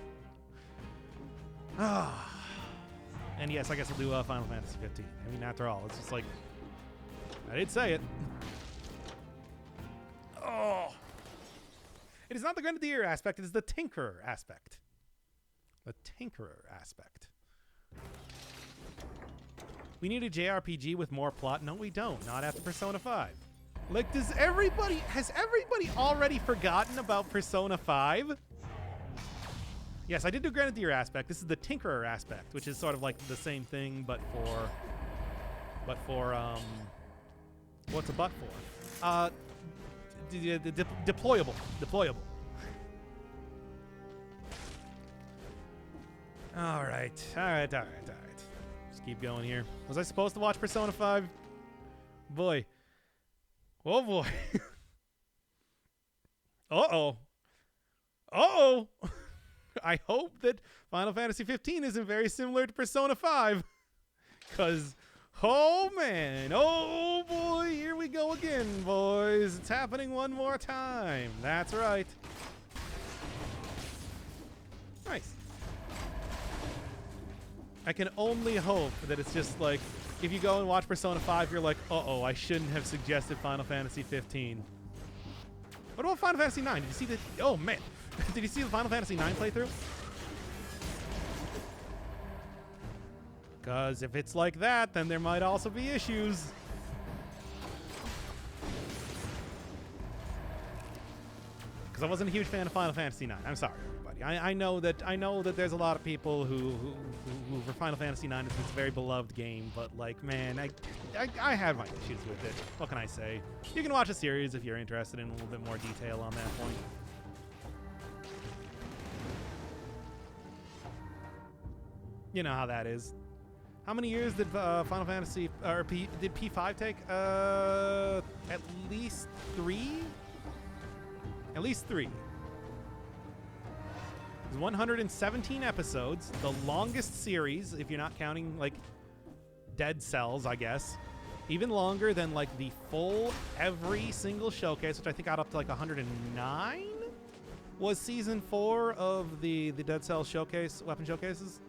A: Ah. And yes, I guess I'll do Final Fantasy 15. I mean, after all, it's just like, I did say it. Oh. It is not the Grenadier aspect, it is the Tinkerer aspect. The Tinkerer aspect. We need a JRPG with more plot. No, we don't. Not after Persona 5. Like, has everybody already forgotten about Persona 5? Yes, I did do Grenadier aspect. This is the Tinkerer aspect, which is sort of like the same thing, but for what's a but for? Deployable. All right. Just keep going here. Was I supposed to watch Persona 5? Boy. Oh boy. Uh-oh. I hope that Final Fantasy 15 isn't very similar to Persona 5. Because, oh man, oh boy, here we go again, boys. It's happening one more time. That's right. Nice. I can only hope that it's just like, if you go and watch Persona 5, you're like, uh-oh, I shouldn't have suggested Final Fantasy 15. What about Final Fantasy 9? Did you see the... Oh, man. Did you see the Final Fantasy 9 playthrough? Because if it's like that, then there might also be issues. Because I wasn't a huge fan of Final Fantasy 9. I'm sorry, everybody. I know that there's a lot of people who for Final Fantasy 9 it's a very beloved game, but like, man, I have my issues with it. What can I say? You can watch a series if you're interested in a little bit more detail on that point. You know how that is. How many years did Final Fantasy did P5 take? At least 3. At least 3. It's 117 episodes, the longest series, if you're not counting, like, Dead Cells, I guess. Even longer than, like, the full every single showcase, which I think got up to, like, 109? Was Season 4 of the Dead Cells showcase, weapon showcases?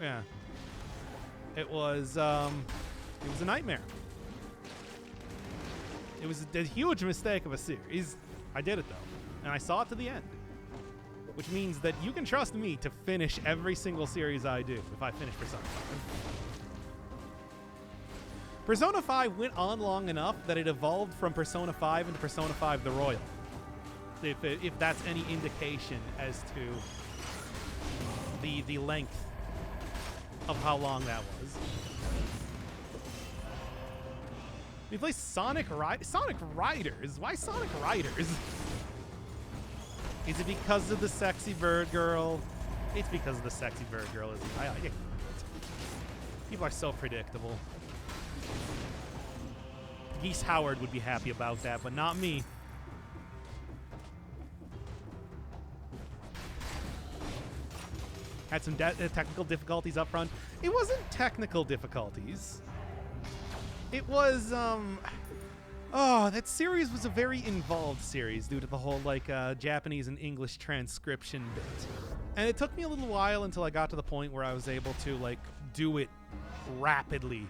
A: Yeah. It was a nightmare. It was a huge mistake of a series. I did it, though. And I saw it to the end. Which means that you can trust me to finish every single series I do if I finish Persona 5. Persona 5 went on long enough that it evolved from Persona 5 into Persona 5 The Royal. If that's any indication as to the length of how long that was. We play Sonic Riders. Why Sonic Riders? Is it because of the sexy bird girl? It's because of the sexy bird girl, isn't it? I get it. People are so predictable. Geese Howard would be happy about that, but not me. Had some technical difficulties up front. It wasn't technical difficulties. It was, oh, that series was a very involved series due to the whole, like, Japanese and English transcription bit. And it took me a little while until I got to the point where I was able to, like, do it rapidly.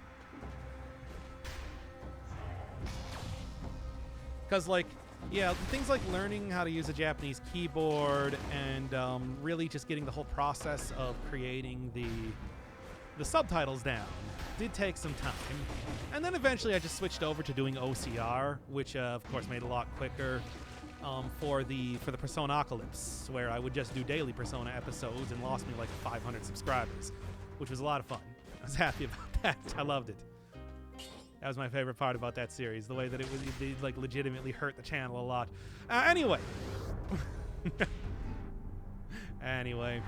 A: Because, like, yeah, things like learning how to use a Japanese keyboard and really just getting the whole process of creating the subtitles down did take some time. And then eventually I just switched over to doing OCR, which of course made it a lot quicker for the Personacalypse, where I would just do daily Persona episodes and lost me like 500 subscribers, which was a lot of fun. I was happy about that. I loved it. That was my favorite part about that series, the way that it like legitimately hurt the channel a lot. Anyway. Anyway.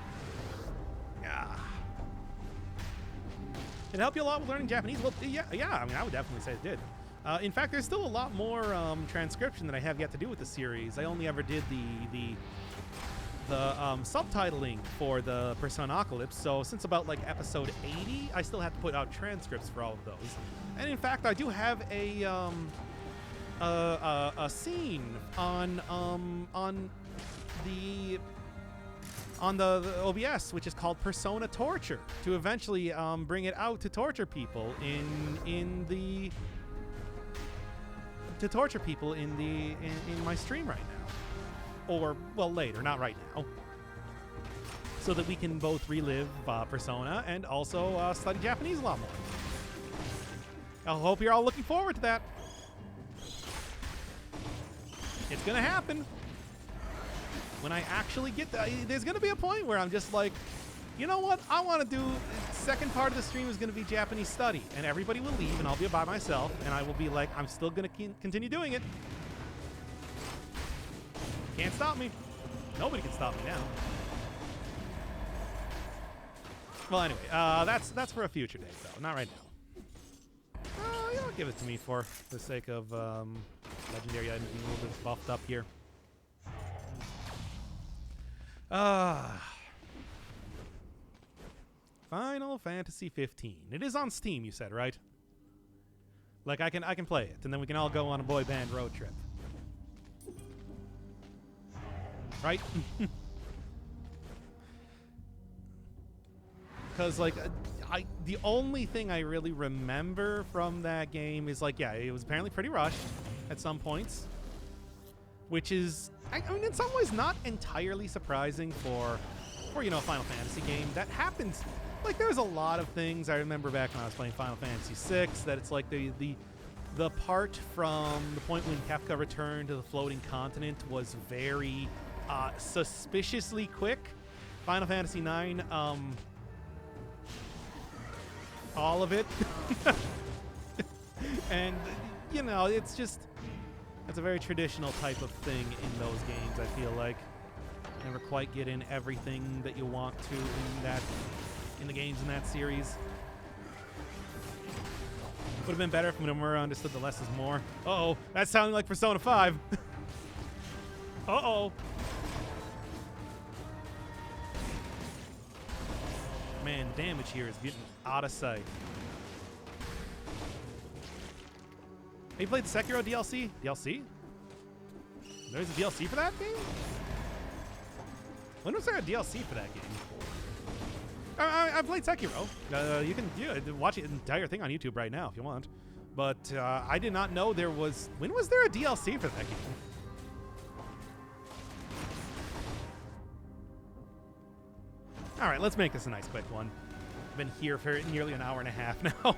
A: Yeah. It helped you a lot with learning Japanese? Well, yeah, I mean, I would definitely say it did. In fact, there's still a lot more transcription that I have yet to do with the series. I only ever did the subtitling for the Personacalypse, so since about like episode 80, I still have to put out transcripts for all of those. And in fact, I do have a scene on the on the OBS, which is called Persona Torture, to eventually bring it out to torture people in my stream right now, or well later, not right now, so that we can both relive Persona and also study Japanese a lot more. I hope you're all looking forward to that. It's gonna happen. When I actually get there's gonna be a point where I'm just like, you know what? I want to do. Second part of the stream is gonna be Japanese study, and everybody will leave, and I'll be by myself, and I will be like, I'm still gonna continue doing it. Can't stop me. Nobody can stop me now. Well, anyway, that's for a future date, though. Not right now. Yeah, give it to me for the sake of legendary items being a little bit buffed up here. Final Fantasy 15. It is on Steam, you said, right? Like I can play it, and then we can all go on a boy band road trip. Right? Because like the only thing I really remember from that game is like, yeah, it was apparently pretty rushed at some points, which is, I mean, in some ways not entirely surprising for you know, a Final Fantasy game. That happens. Like, there's a lot of things I remember back when I was playing Final Fantasy VI that it's like the part from the point when Kefka returned to the floating continent was very suspiciously quick. Final Fantasy IX, all of it. And, you know, it's a very traditional type of thing in those games, I feel like. Never quite get in everything that you want to in the games in that series. Would have been better if Nomura understood the less is more. Uh-oh, that's sounding like Persona 5. Uh-oh. Man, the damage here is getting out of sight. Have you played Sekiro DLC? DLC? There's a DLC for that game? When was there a DLC for that game? I played Sekiro. You can watch the entire thing on YouTube right now if you want. But I did not know there was... When was there a DLC for that game? All right, let's make this a nice quick one. I've been here for nearly an hour and a half now.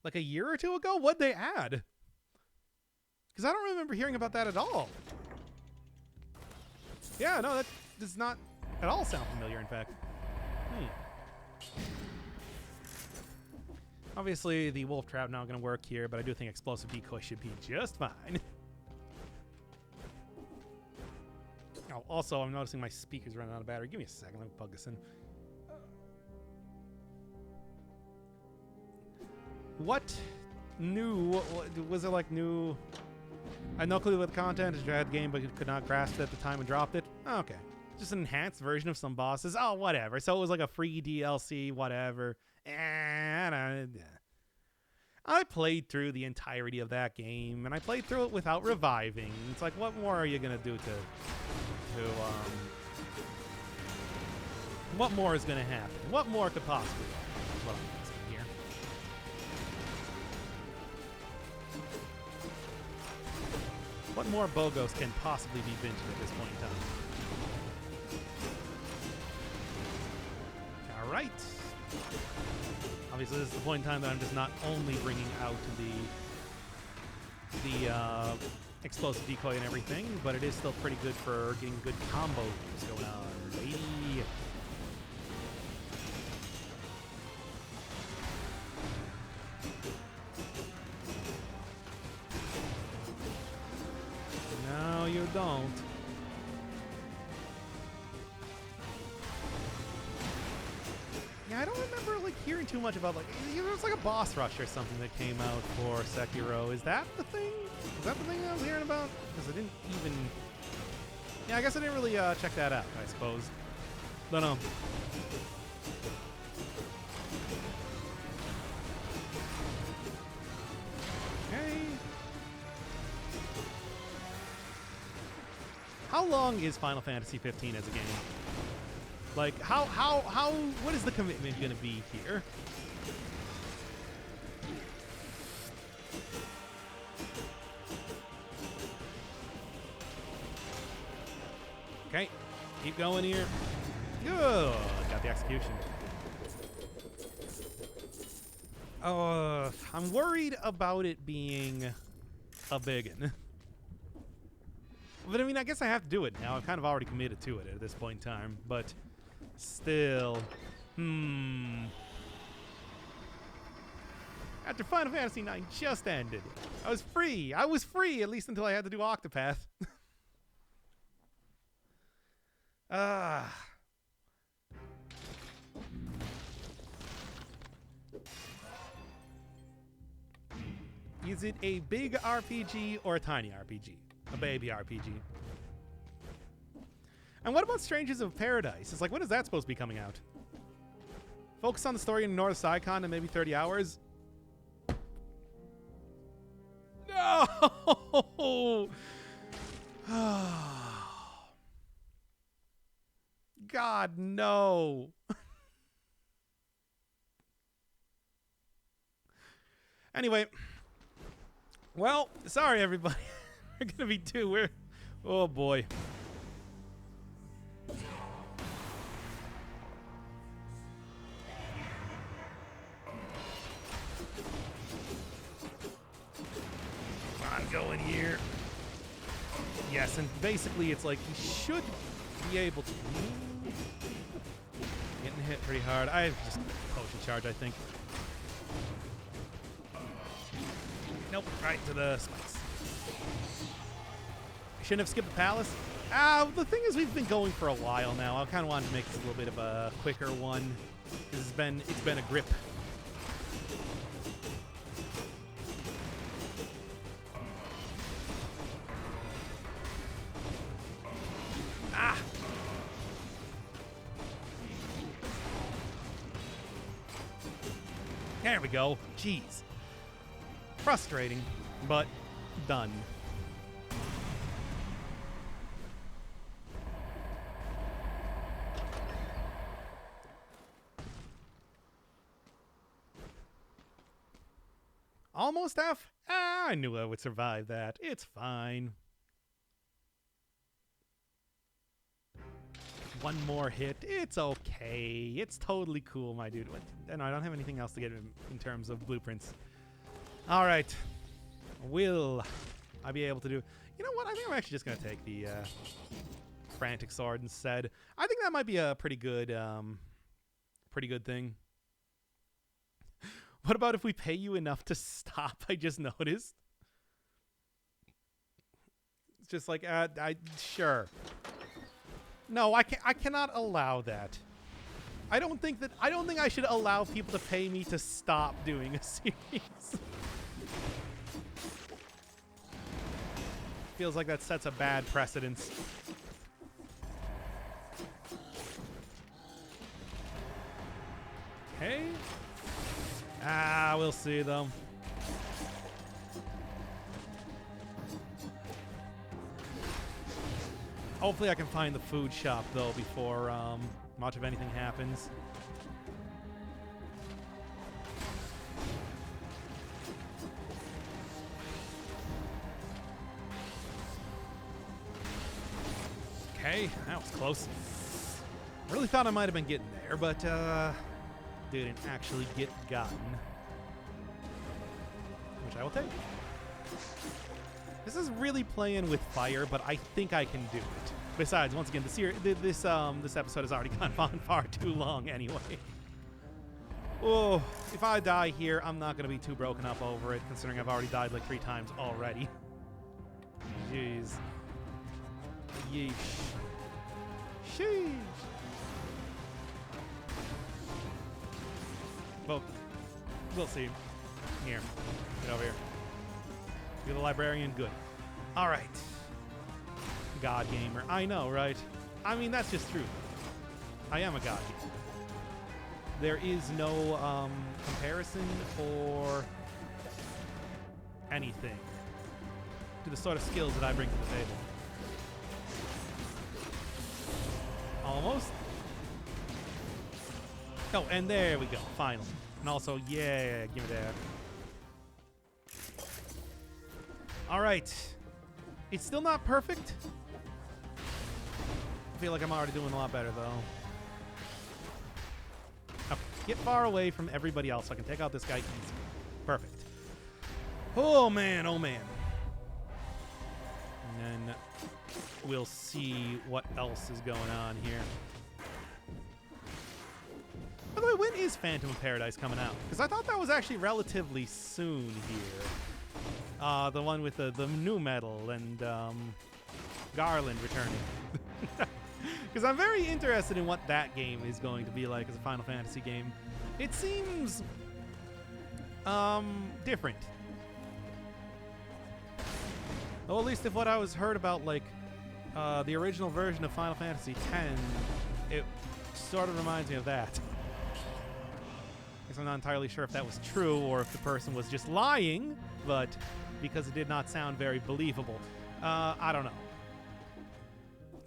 A: Like a year or two ago? What'd they add? Because I don't remember hearing about that at all. Yeah, no, that does not at all sound familiar, in fact. Obviously, the wolf trap not going to work here, but I do think explosive decoy should be just fine. Oh, also, I'm noticing my speaker's running out of battery. Give me a second. Let me plug this in. What new... Was it like new... I had no clue what the content is. You had the game, but you could not grasp it at the time and dropped it. Oh, okay. Just an enhanced version of some bosses. Oh, whatever. So it was like a free DLC, whatever. I played through the entirety of that game, and I played through it without reviving. It's like, what more are you gonna do what more is gonna happen? What more could possibly happen? Is what I'm asking here. What more Bogos can possibly be binged at this point in time? All right. Obviously, this is the point in time that I'm just not only bringing out the explosive decoy and everything, but it is still pretty good for getting good combos going on. Hey. No, you don't. Yeah, I don't remember like hearing too much about, like, there was like a boss rush or something that came out for Sekiro. Is that the thing? Is that the thing I was hearing about? Because I didn't even... Yeah, I guess I didn't really check that out, I suppose. Don't know. Okay. How long is Final Fantasy 15 as a game? Like, what is the commitment going to be here? Okay, keep going here. Good, got the execution. I'm worried about it being a biggin. But I mean, I guess I have to do it now. I've kind of already committed to it at this point in time. But still, After Final Fantasy IX just ended, I was free. I was free, at least until I had to do Octopath. Is it a big RPG or a tiny RPG? A baby RPG. And what about Strangers of Paradise? It's like, when is that supposed to be coming out? Focus on the story and ignore the Psycon in maybe 30 hours? No! God, no. Anyway. Well, sorry, everybody. We're going to be two. Oh, boy. Come on, go in here. Yes, and basically it's like he should be able to... Getting hit pretty hard. I just potion charge, I think. Nope, right to the spikes. I shouldn't have skipped the palace. The thing is, we've been going for a while now. I kind of wanted to make this a little bit of a quicker one. It's been a grip. There we go. Jeez. Frustrating, but done. Almost F? I knew I would survive that. It's fine. One more hit. It's okay. It's totally cool, my dude. No, I don't have anything else to get in terms of blueprints. All right. Will I be able to do... You know what? I think I'm actually just going to take the Frantic Sword instead. I think that might be a pretty good thing. What about if we pay you enough to stop? I just noticed. It's just like, sure. No, I cannot allow that. I don't think I should allow people to pay me to stop doing a series. Feels like that sets a bad precedence. Okay. We'll see though. Hopefully I can find the food shop though before much of anything happens. Okay, that was close. Really thought I might have been getting there, but didn't actually get gotten. Which I will take. This is really playing with fire, but I think I can do it. Besides, once again, this episode has already gone on far too long anyway. Oh, if I die here, I'm not going to be too broken up over it, considering I've already died like 3 times already. Jeez. Yeesh. Sheesh. Well, we'll see. Here. Get over here. You're the librarian? Good. All right. God gamer. I know, right? I mean, that's just true. I am a god gamer. There is no comparison or anything to the sort of skills that I bring to the table. Almost. Oh, and there we go. Finally. And also, yeah, give me that. All right. It's still not perfect. I feel like I'm already doing a lot better, though. Okay, get far away from everybody else so I can take out this guy easy. Perfect. Oh, man. Oh, man. And then we'll see what else is going on here. By the way, when is Phantom of Paradise coming out? Because I thought that was actually relatively soon here. The one with the new metal and Garland returning. Because I'm very interested in what that game is going to be like as a Final Fantasy game. It seems different. Well, at least if what I was heard about, like the original version of Final Fantasy X, it sort of reminds me of that. I'm not entirely sure if that was true or if the person was just lying, but because it did not sound very believable. I don't know.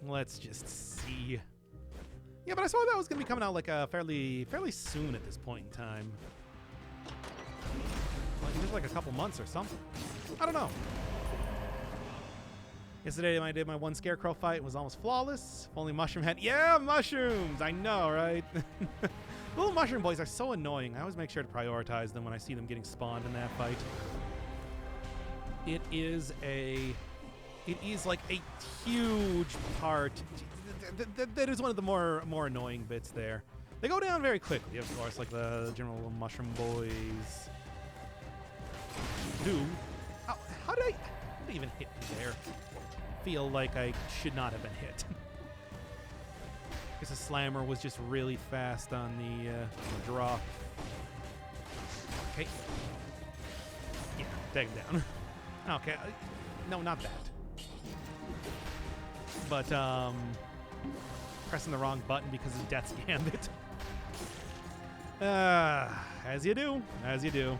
A: Let's just see. Yeah, but I saw that was going to be coming out like fairly soon at this point in time. Like it was like a couple months or something. I don't know. Yesterday I did my one Scarecrow fight. It was almost flawless. If only Mushroom had... Yeah, mushrooms! I know, right? Little mushroom boys are so annoying. I always make sure to prioritize them when I see them getting spawned in that fight. It is like a huge part. That is one of the more annoying bits there. They go down very quickly, of course, like the general little mushroom boys do. Oh, how did I even hit me there? Feel like I should not have been hit. Guess the slammer was just really fast on the draw. Okay. Yeah, take him down. Okay. No, not that. But, pressing the wrong button because of Death's Gambit. As you do. As you do.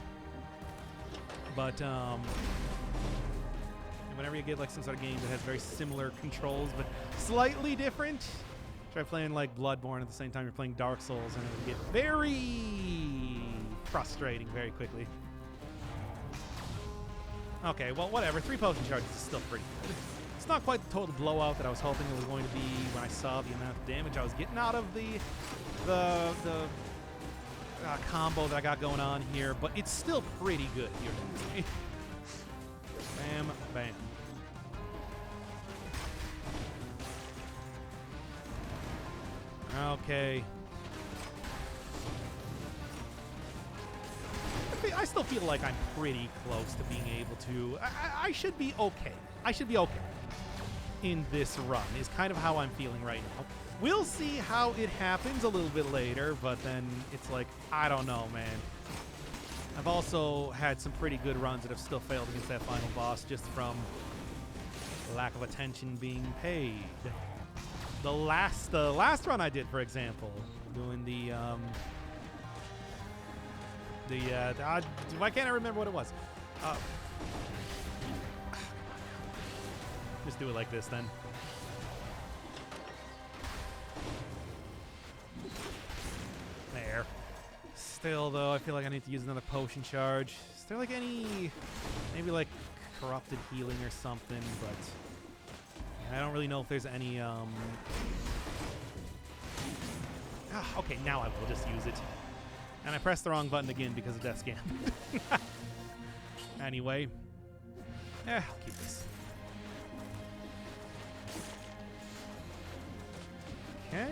A: But, whenever you get, like, some sort of game that has very similar controls, but slightly different, try playing like Bloodborne at the same time you're playing Dark Souls, and it'll get very frustrating very quickly. Okay, well, whatever. 3 potion charges is still pretty good. It's not quite the total blowout that I was hoping it was going to be when I saw the amount of damage I was getting out of the combo that I got going on here, but it's still pretty good here. Bam, bam. Okay. I still feel like I'm pretty close to being able to... I should be okay. I should be okay in this run is kind of how I'm feeling right now. We'll see how it happens a little bit later, but then it's like, I don't know, man. I've also had some pretty good runs that have still failed against that final boss just from lack of attention being paid. The last run I did, for example, doing why can't I remember what it was? Just do it like this then. There. Still, though, I feel like I need to use another potion charge. Is there like any, maybe like corrupted healing or something? But I don't really know if there's any. Okay, now I will just use it. And I pressed the wrong button again because of Death's Gambit. Anyway, I'll keep this. Okay.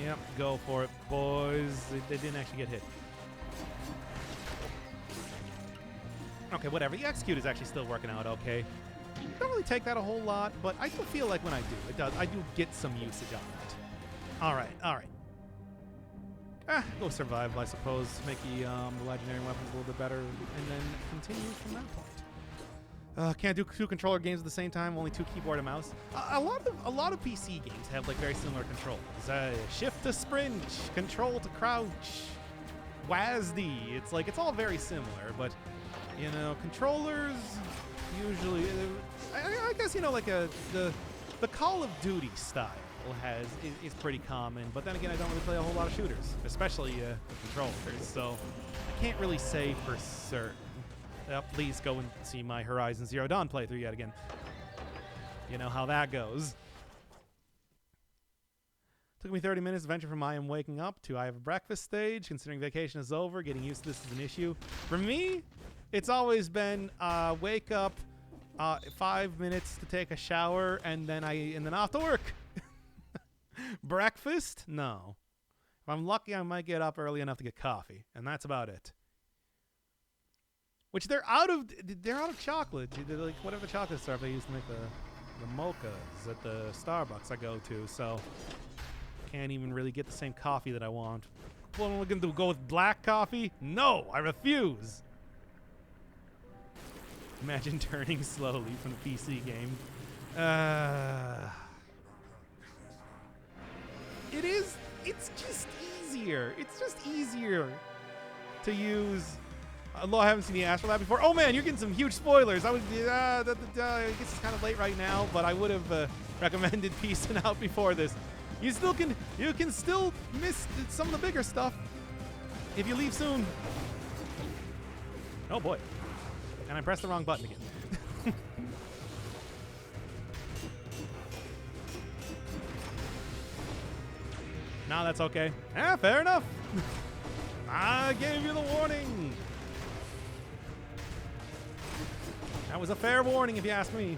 A: Yep, go for it, boys. They didn't actually get hit. Okay, whatever. The execute is actually still working out okay. Don't really take that a whole lot, but I do feel like when I do, I do get some usage on it. All right, all right. Go survival, I suppose. Make the legendary weapons a little bit better, and then continue from that point. Can't do 2 controller games at the same time. Only 2 keyboard and mouse. A lot of PC games have like very similar controls. Shift to sprint, control to crouch, WASD. It's all very similar, but you know, controllers usually. I guess you know like the The Call of Duty style is pretty common, but then again, I don't really play a whole lot of shooters, especially controllers, so I can't really say for certain. Please go and see my Horizon Zero Dawn playthrough yet again. You know how that goes. Took me 30 minutes to venture from I am waking up to I have a breakfast stage. Considering vacation is over, getting used to this is an issue. For me, it's always been wake up, 5 minutes to take a shower, and then off to work. Breakfast? No. If I'm lucky, I might get up early enough to get coffee, and that's about it. Which they're out of chocolate. They're like whatever the chocolate syrup they used to make the mochas at the Starbucks I go to, so can't even really get the same coffee that I want. What am I going to do? Go with black coffee? No, I refuse. Imagine turning slowly from the PC game. It's just easier. It's just easier to use. Although I haven't seen the Astral Lab before. Oh man, you're getting some huge spoilers. I guess it's kind of late right now, but I would have recommended peacing out before this. You can still miss some of the bigger stuff if you leave soon. Oh boy. And I pressed the wrong button again. No, that's okay. Fair enough. I gave you the warning. That was a fair warning if you ask me.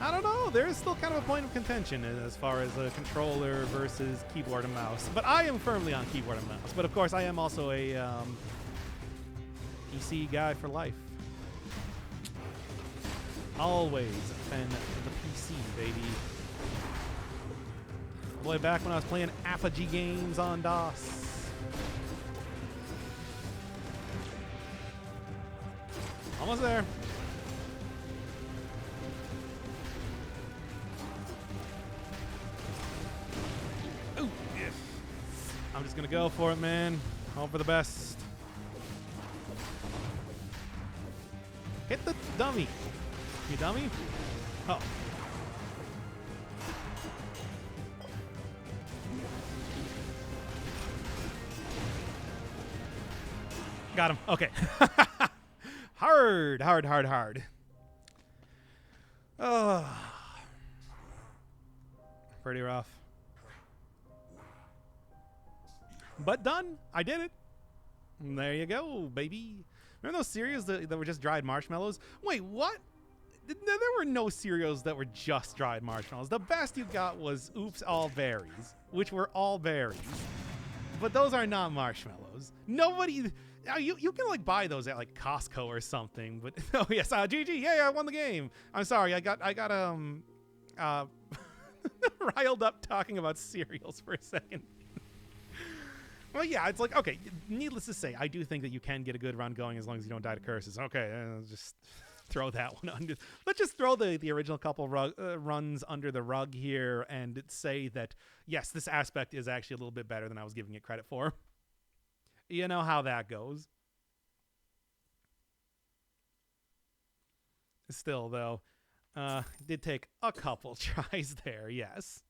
A: I don't know. There is still kind of a point of contention as far as a controller versus keyboard and mouse. But I am firmly on keyboard and mouse. But of course, I am also a PC guy for life. Always been the PC, baby. Boy, back when I was playing Apogee games on DOS. Almost there. Ooh, yes. I'm just gonna go for it, man. Hope for the best. Hit the dummy. You dummy? Oh. Got him. Okay. Hard. Oh. Pretty rough. But done. I did it. And there you go, baby. Remember those cereals that were just dried marshmallows? Wait, what? There were no cereals that were just dried marshmallows. The best you got was Oops All Berries, which were all berries. But those are not marshmallows. Nobody... You can like buy those at like Costco or something. But oh yes, GG, yeah, I won the game. I'm sorry, I got riled up talking about cereals for a second. Well, yeah, it's like, okay, needless to say, I do think that you can get a good run going as long as you don't die to curses. Okay, just throw that one under. Let's just throw the original couple runs under the rug here and say that, yes, this aspect is actually a little bit better than I was giving it credit for. You know how that goes. Still, though, did take a couple tries there, yes.